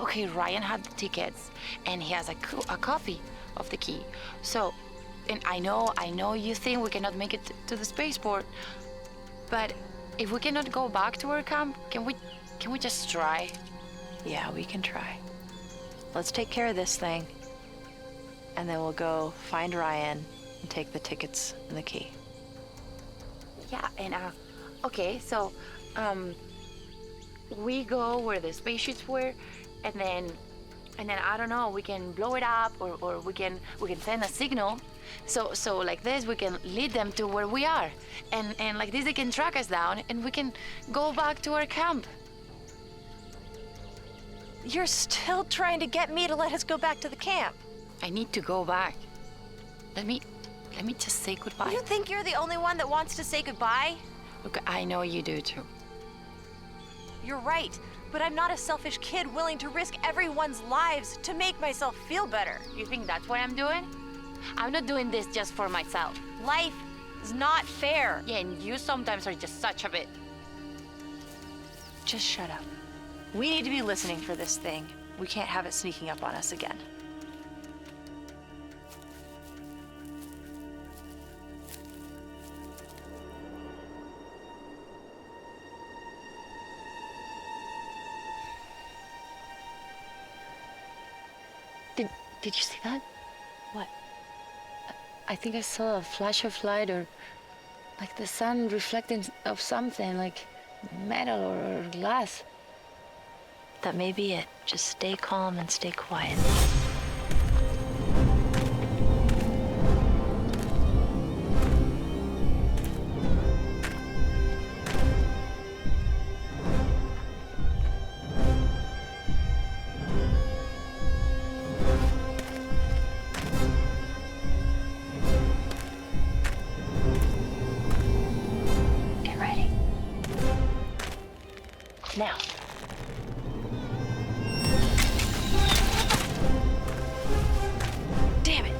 [SPEAKER 3] Okay, Ryan had the tickets, and he has a copy of the key. So, and I know you think we cannot make it to the spaceport, but if we cannot go back to our camp, can we just try?
[SPEAKER 8] Yeah, we can try. Let's take care of this thing, and then we'll go find Ryan and take the tickets and the key.
[SPEAKER 3] Yeah, and okay, so we go where the spaceships were, and then I don't know, we can blow it up, or we can send a signal. So like this, we can lead them to where we are, and like this, they can track us down, and we can go back to our camp.
[SPEAKER 8] You're still trying to get me to let us go back to the camp.
[SPEAKER 3] I need to go back. Let me just say goodbye.
[SPEAKER 8] You think you're the only one that wants to say goodbye?
[SPEAKER 3] Look, I know you do too.
[SPEAKER 8] You're right, but I'm not a selfish kid willing to risk everyone's lives to make myself feel better.
[SPEAKER 3] You think that's what I'm doing? I'm not doing this just for myself.
[SPEAKER 8] Life is not fair.
[SPEAKER 3] Yeah, and you sometimes are just such a bit.
[SPEAKER 8] Just shut up. We need to be listening for this thing. We can't have it sneaking up on us again.
[SPEAKER 3] Did you see that?
[SPEAKER 8] What?
[SPEAKER 3] I think I saw a flash of light, or like the sun reflecting of something, like metal or glass.
[SPEAKER 8] That may be it. Just stay calm and stay quiet. Get ready. Now. Damn it.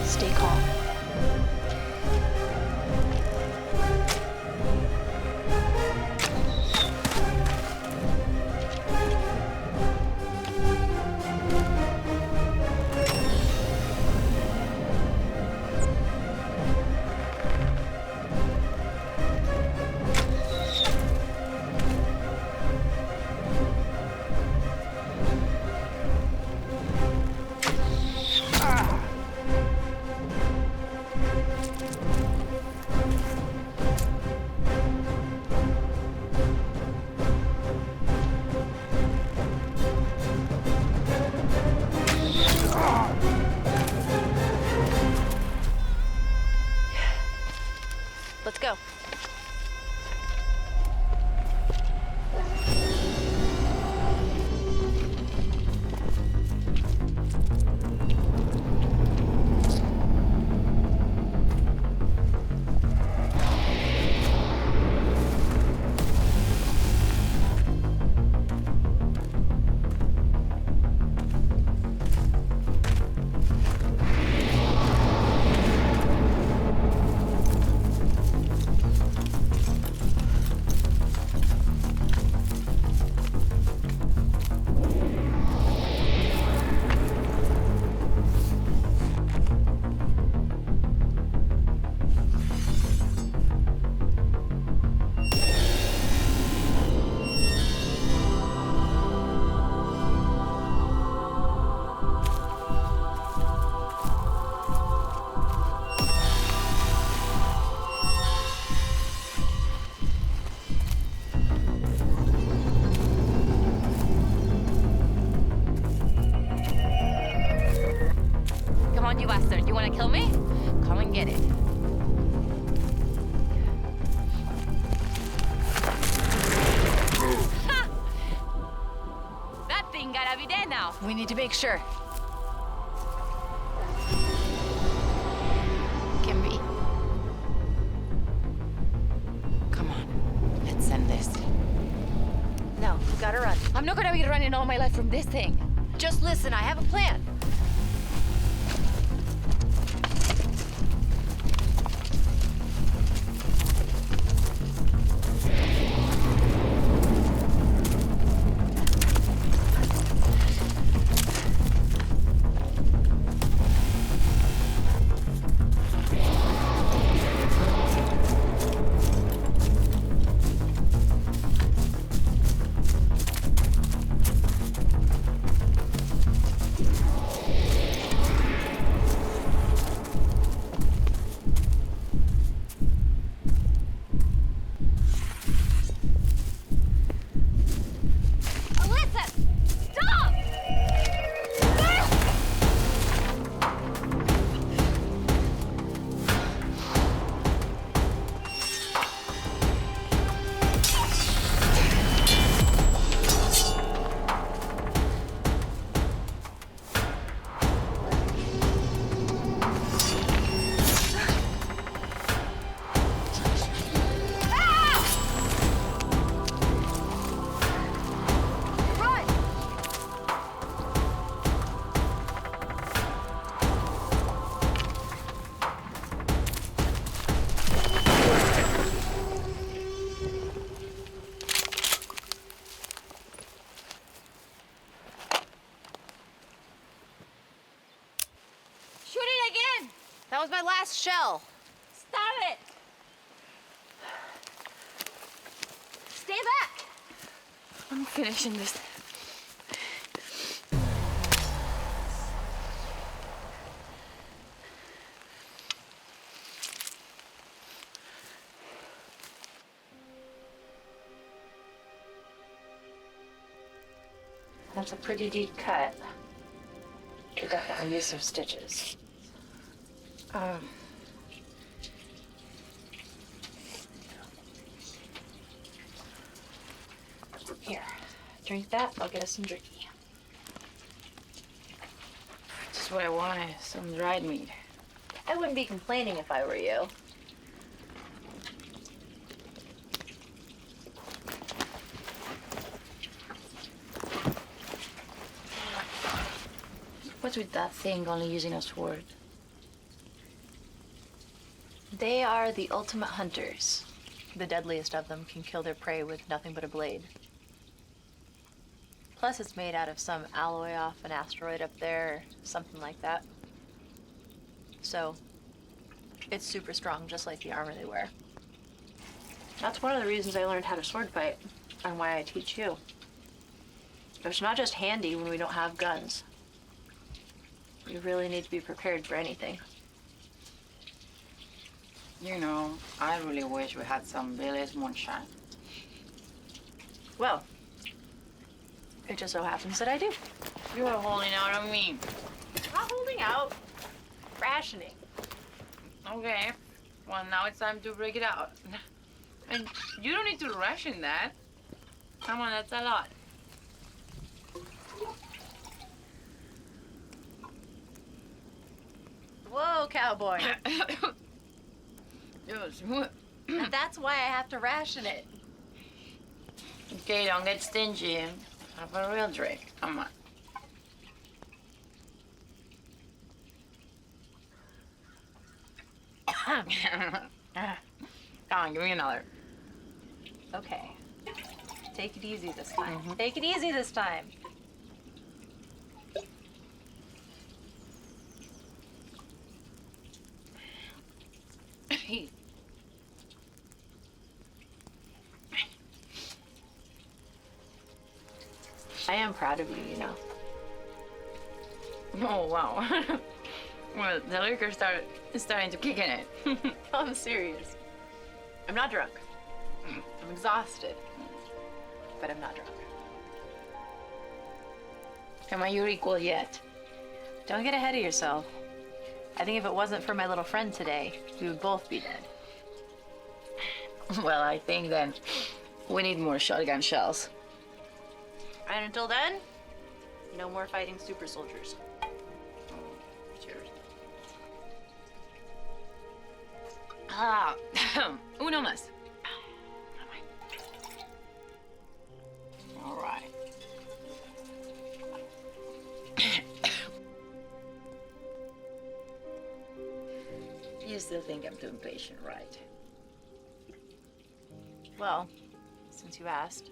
[SPEAKER 8] Stay calm.
[SPEAKER 13] now. We need to make sure. Can be. Come on, let's send this.
[SPEAKER 8] No, you gotta run.
[SPEAKER 13] I'm not gonna be running all my life from this thing.
[SPEAKER 8] Just listen, I have a plan. That was my last shell.
[SPEAKER 13] Stop it!
[SPEAKER 8] Stay back!
[SPEAKER 13] I'm finishing this.
[SPEAKER 4] That's a pretty deep cut. Could definitely use some stitches. Here, drink that. I'll get us some jerky. Just what I wanted, some dried meat.
[SPEAKER 8] I wouldn't be complaining if I were you.
[SPEAKER 4] What's with that thing only using a sword?
[SPEAKER 8] They are the ultimate hunters. The deadliest of them can kill their prey with nothing but a blade. Plus, it's made out of some alloy off an asteroid up there, or something like that. So, it's super strong, just like the armor they wear. That's one of the reasons I learned how to sword fight, and why I teach you. It's not just handy when we don't have guns. You really need to be prepared for anything.
[SPEAKER 3] You know, I really wish we had some Billy's moonshine.
[SPEAKER 8] Well, it just so happens that I do.
[SPEAKER 3] You are holding out on me.
[SPEAKER 8] Not holding out. Rationing.
[SPEAKER 3] Okay. Well, now it's time to break it out. And you don't need to ration that. Come on, that's a lot.
[SPEAKER 8] Whoa, cowboy.
[SPEAKER 3] Yes.
[SPEAKER 8] And that's why I have to ration it.
[SPEAKER 3] Okay, don't get stingy. Have a real drink. Come on. Come on, give me another.
[SPEAKER 8] Okay. Take it easy this time. Take it easy this time. I am proud of you, you know.
[SPEAKER 3] Oh, wow. Well, the liquor is starting to kick in it.
[SPEAKER 8] I'm serious. I'm not drunk. I'm exhausted. But I'm not drunk.
[SPEAKER 3] Am I your equal yet?
[SPEAKER 8] Don't get ahead of yourself. I think if it wasn't for my little friend today, we would both be dead.
[SPEAKER 3] Well, I think then we need more shotgun shells.
[SPEAKER 8] And until then, No more fighting super soldiers.
[SPEAKER 3] Cheers. Ah, uno más. All right. You still think I'm too impatient, right?
[SPEAKER 8] Well, since you asked.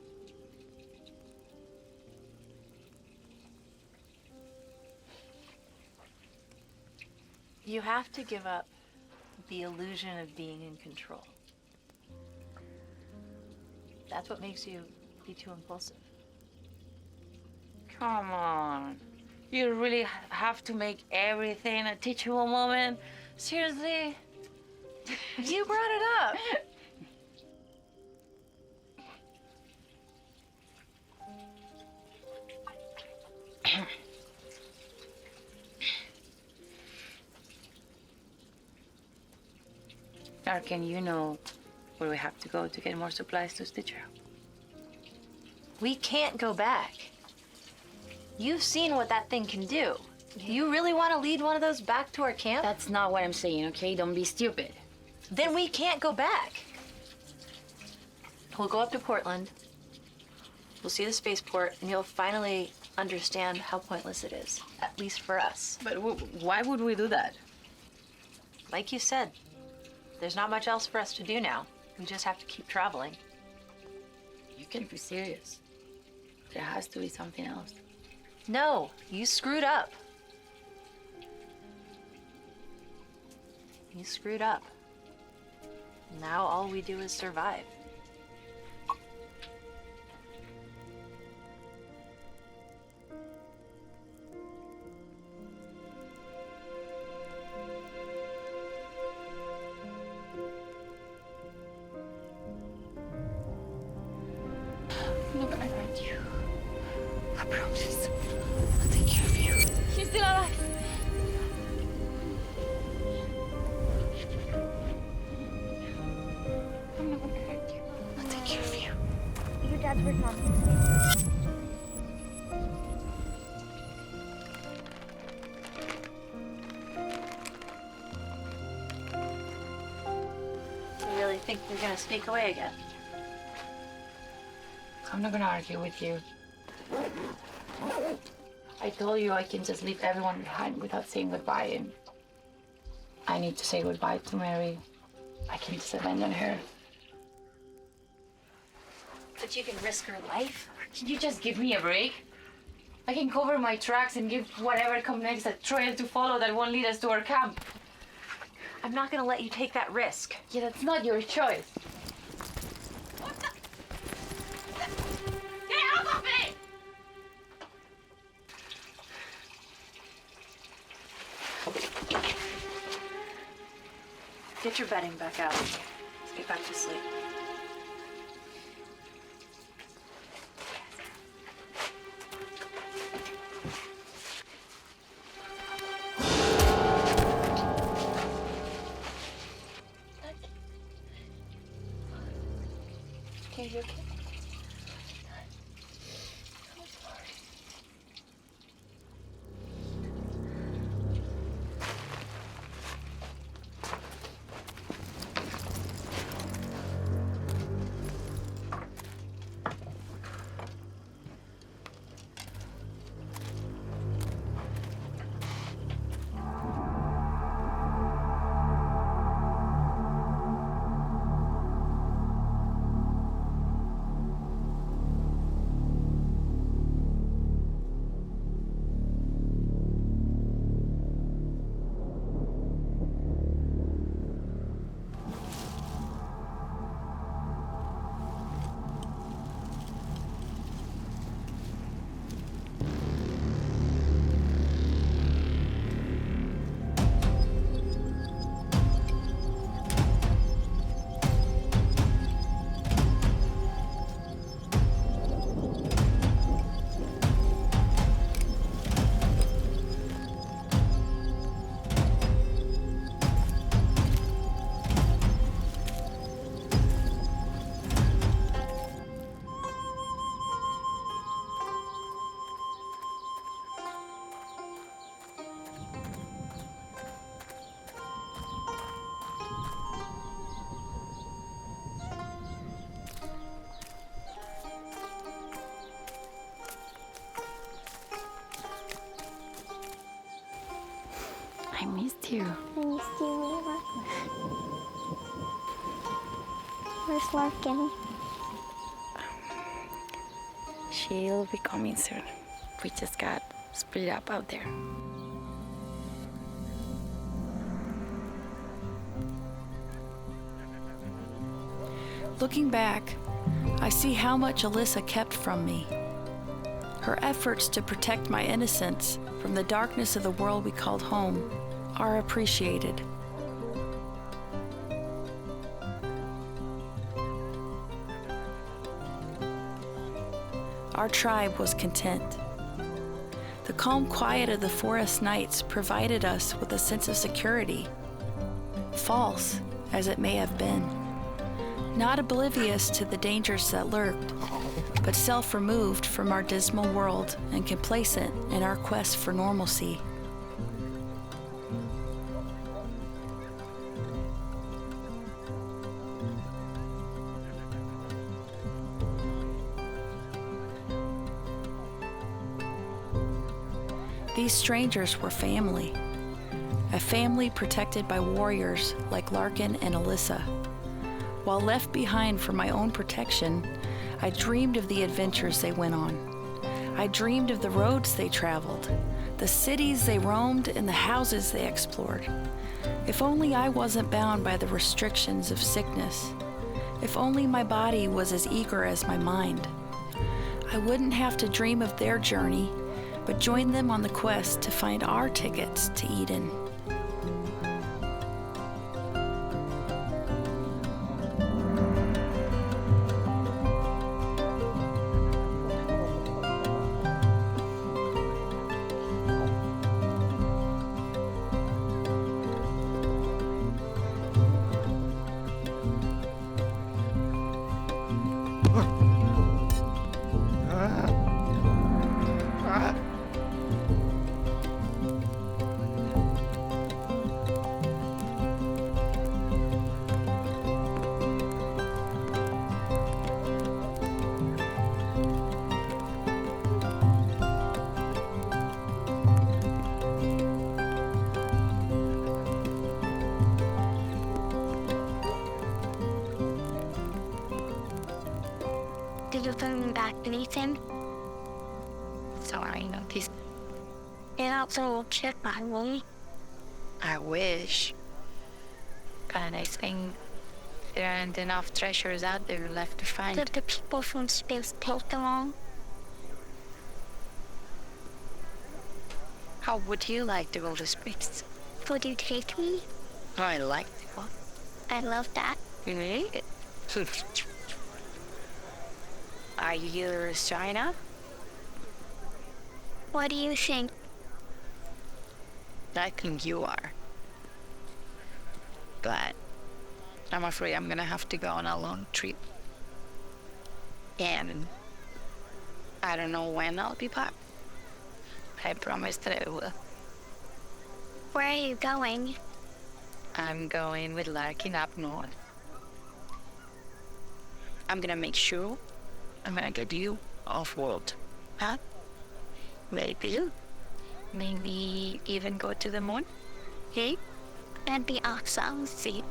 [SPEAKER 8] You have to give up the illusion of being in control. That's what makes you be too impulsive.
[SPEAKER 3] Come on. You really have to make everything a teachable moment? Seriously?
[SPEAKER 8] You brought it up.
[SPEAKER 3] Arkin, you know where we have to go to get more supplies to stitch her.
[SPEAKER 8] We can't go back. You've seen what that thing can do. You really want to lead one of those back to our camp?
[SPEAKER 3] That's not what I'm saying, okay? Don't be stupid.
[SPEAKER 8] Then we can't go back. We'll go up to Portland. We'll see the spaceport, and you'll finally understand how pointless it is, at least for us.
[SPEAKER 3] But why would we do that?
[SPEAKER 8] Like you said, there's not much else for us to do now. We just have to keep traveling.
[SPEAKER 3] You can't be serious. There has to be something else.
[SPEAKER 8] No, you screwed up. You screwed up. Now all we do is survive.
[SPEAKER 3] I'm not gonna hurt you. I promise. I'll take care of you. She's still alive. I'm not gonna hurt you. I'll take care of you.
[SPEAKER 2] Your dad's responsibility.
[SPEAKER 8] You really think you're gonna sneak away again?
[SPEAKER 3] I'm not gonna argue with you. I told you I can just leave everyone behind without saying goodbye, and I need to say goodbye to Mary. I can just abandon her.
[SPEAKER 8] But you can risk her life.
[SPEAKER 3] Can you just give me a break? I can cover my tracks and give whatever comes next a trail to follow that won't lead us to our camp.
[SPEAKER 8] I'm not gonna let you take that risk.
[SPEAKER 3] Yeah, that's not your choice.
[SPEAKER 8] Get out of me! Get your bedding back out. Let's get back to sleep. Okay, you okay?
[SPEAKER 3] too.
[SPEAKER 2] I missed you, Leela. Where's Larkin?
[SPEAKER 3] She'll be coming soon. We just got split up out there.
[SPEAKER 1] Looking back, I see how much Alyssa kept from me. Her efforts to protect my innocence from the darkness of the world we called home are appreciated. Our tribe was content. The calm quiet of the forest nights provided us with a sense of security, false as it may have been. Not oblivious to the dangers that lurked, but self-removed from our dismal world and complacent in our quest for normalcy. These strangers were family, a family protected by warriors like Larkin and Alyssa. While left behind for my own protection, I dreamed of the adventures they went on. I dreamed of the roads they traveled, the cities they roamed, and the houses they explored. If only I wasn't bound by the restrictions of sickness. If only my body was as eager as my mind. I wouldn't have to dream of their journey, but join them on the quest to find our tickets to Eden.
[SPEAKER 2] Did you bring back anything?
[SPEAKER 3] So I noticed.
[SPEAKER 2] It also checked my room.
[SPEAKER 3] I wish. And I think there aren't enough treasures out there left to find.
[SPEAKER 2] Did the people from space take along?
[SPEAKER 3] How would you like to go to space?
[SPEAKER 2] Would you take me?
[SPEAKER 3] I like to go.
[SPEAKER 2] I love that.
[SPEAKER 3] Really? Are you shy enough?
[SPEAKER 2] What do you think?
[SPEAKER 3] I think you are. But I'm afraid I'm gonna have to go on a long trip. And I don't know when I'll be back. I promise that I will.
[SPEAKER 2] Where are you going?
[SPEAKER 3] I'm going with Larkin up north. I'm gonna make sure I'm gonna get you off-world. Huh? Maybe even go to the moon? Hey?
[SPEAKER 2] That'd be awesome.
[SPEAKER 3] See?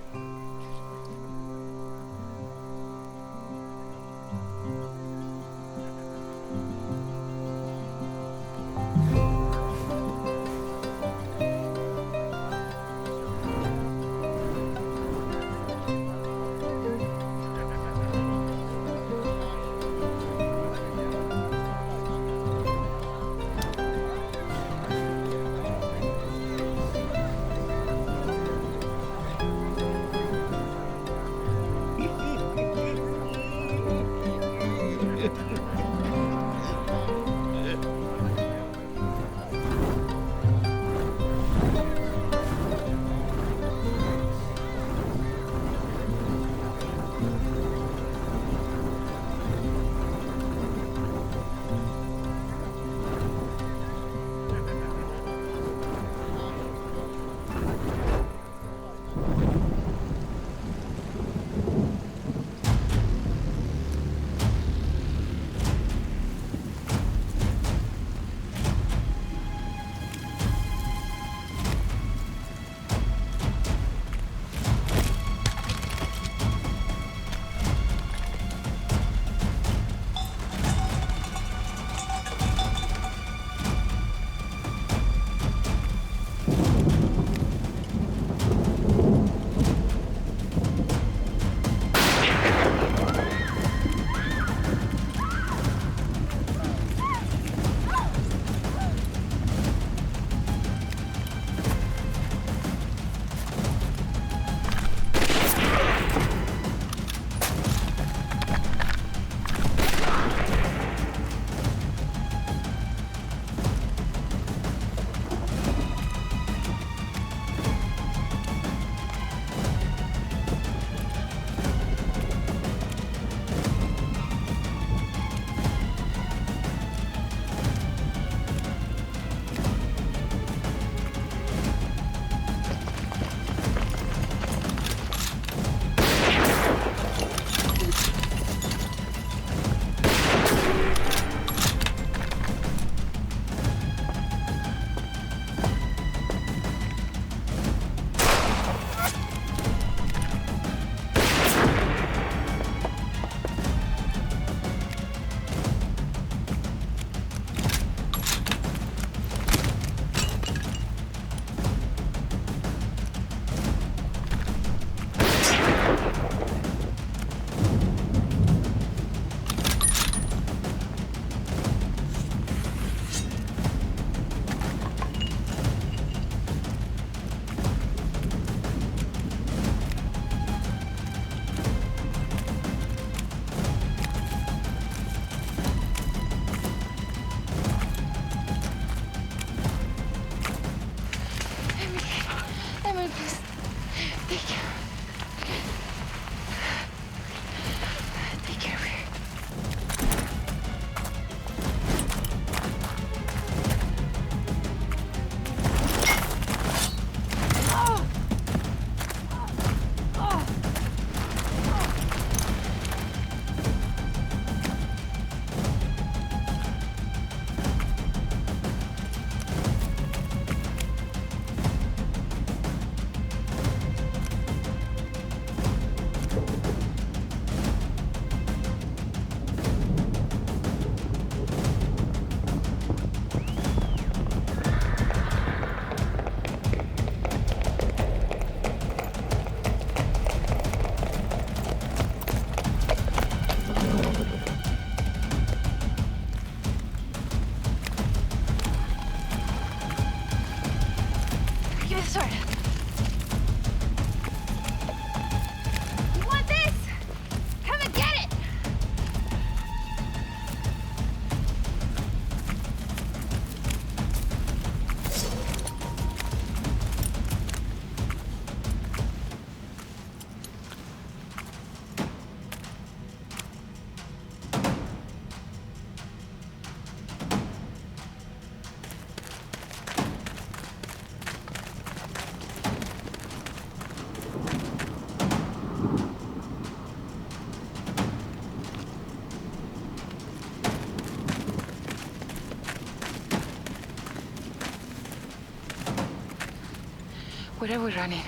[SPEAKER 3] Where are we running?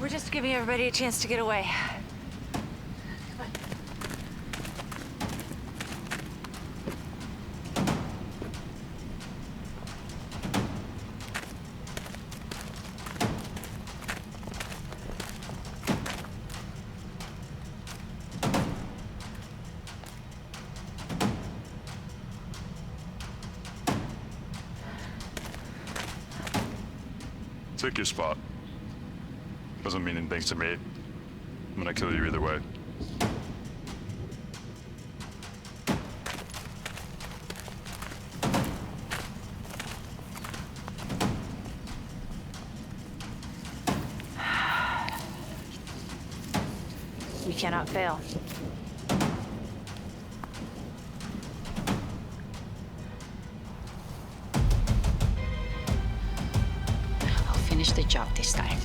[SPEAKER 8] We're just giving everybody a chance to get away.
[SPEAKER 15] Take your spot. Doesn't mean anything to me. I'm gonna kill you either way.
[SPEAKER 8] We cannot fail.
[SPEAKER 3] I'll finish the job this time.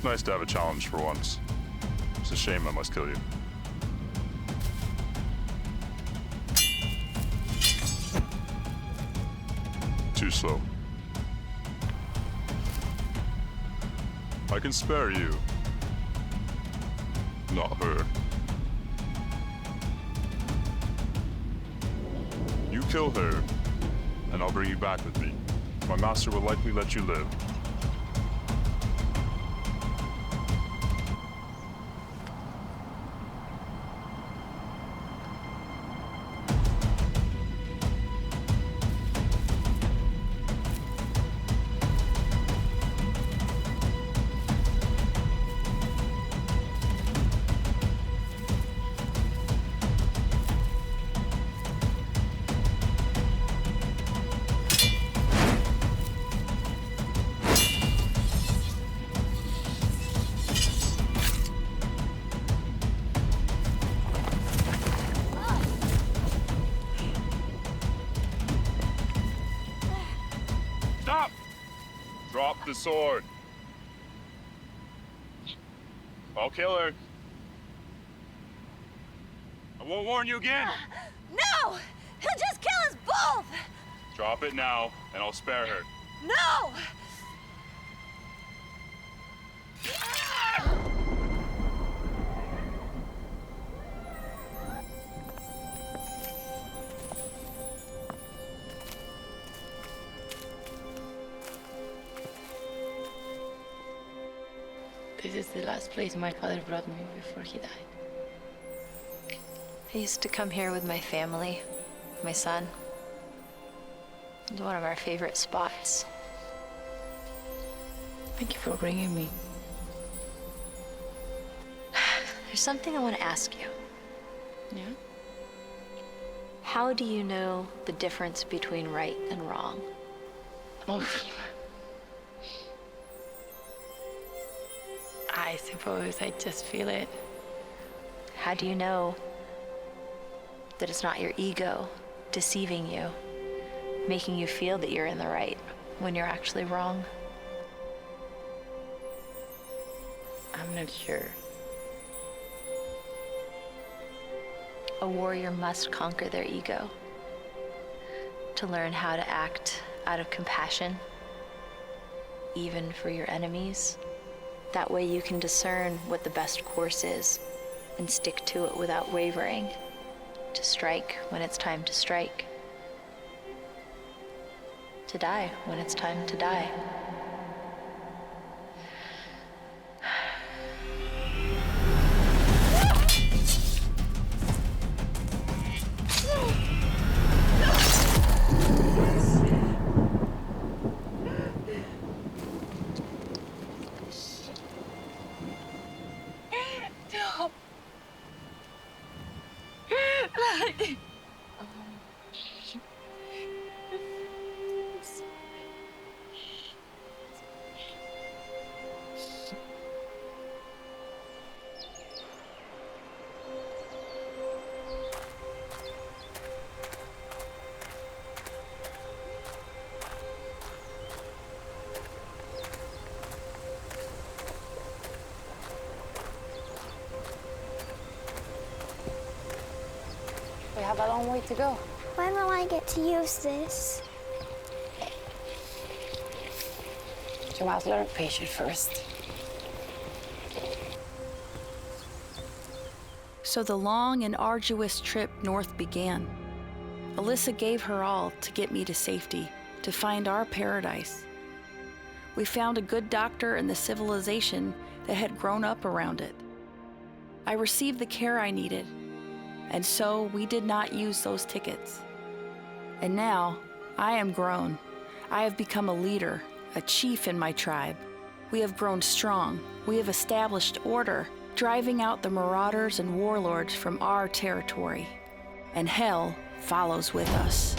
[SPEAKER 15] Nice to have a challenge for once. It's a shame I must kill you. Too slow. I can spare you. Not her. You kill her, and I'll bring you back with me. My master will likely let you live. Drop the sword. I'll kill her. I won't warn you again.
[SPEAKER 8] No! He'll just kill us both!
[SPEAKER 15] Drop it now, and I'll spare her.
[SPEAKER 8] No!
[SPEAKER 3] This is the last place my father brought me before he died.
[SPEAKER 13] I used to come here with my family, my son. It was one of our favorite spots.
[SPEAKER 3] Thank you for bringing me.
[SPEAKER 13] There's something I want to ask you.
[SPEAKER 3] Yeah?
[SPEAKER 13] How do you know the difference between right and wrong?
[SPEAKER 3] Oh, I suppose I just feel it.
[SPEAKER 13] How do you know that it's not your ego deceiving you, making you feel that you're in the right when you're actually wrong?
[SPEAKER 3] I'm not sure.
[SPEAKER 13] A warrior must conquer their ego to learn how to act out of compassion, even for your enemies. That way you can discern what the best course is and stick to it without wavering, to strike when it's time to strike, to die when it's time to die.
[SPEAKER 3] long way to go.
[SPEAKER 2] When will I get to use this?
[SPEAKER 3] You must learn patience first.
[SPEAKER 1] So the long and arduous trip north began. Alyssa gave her all to get me to safety, to find our paradise. We found a good doctor in the civilization that had grown up around it. I received the care I needed, and so we did not use those tickets. And now, I am grown. I have become a leader, a chief in my tribe. We have grown strong. We have established order, driving out the marauders and warlords from our territory. And hell follows with us.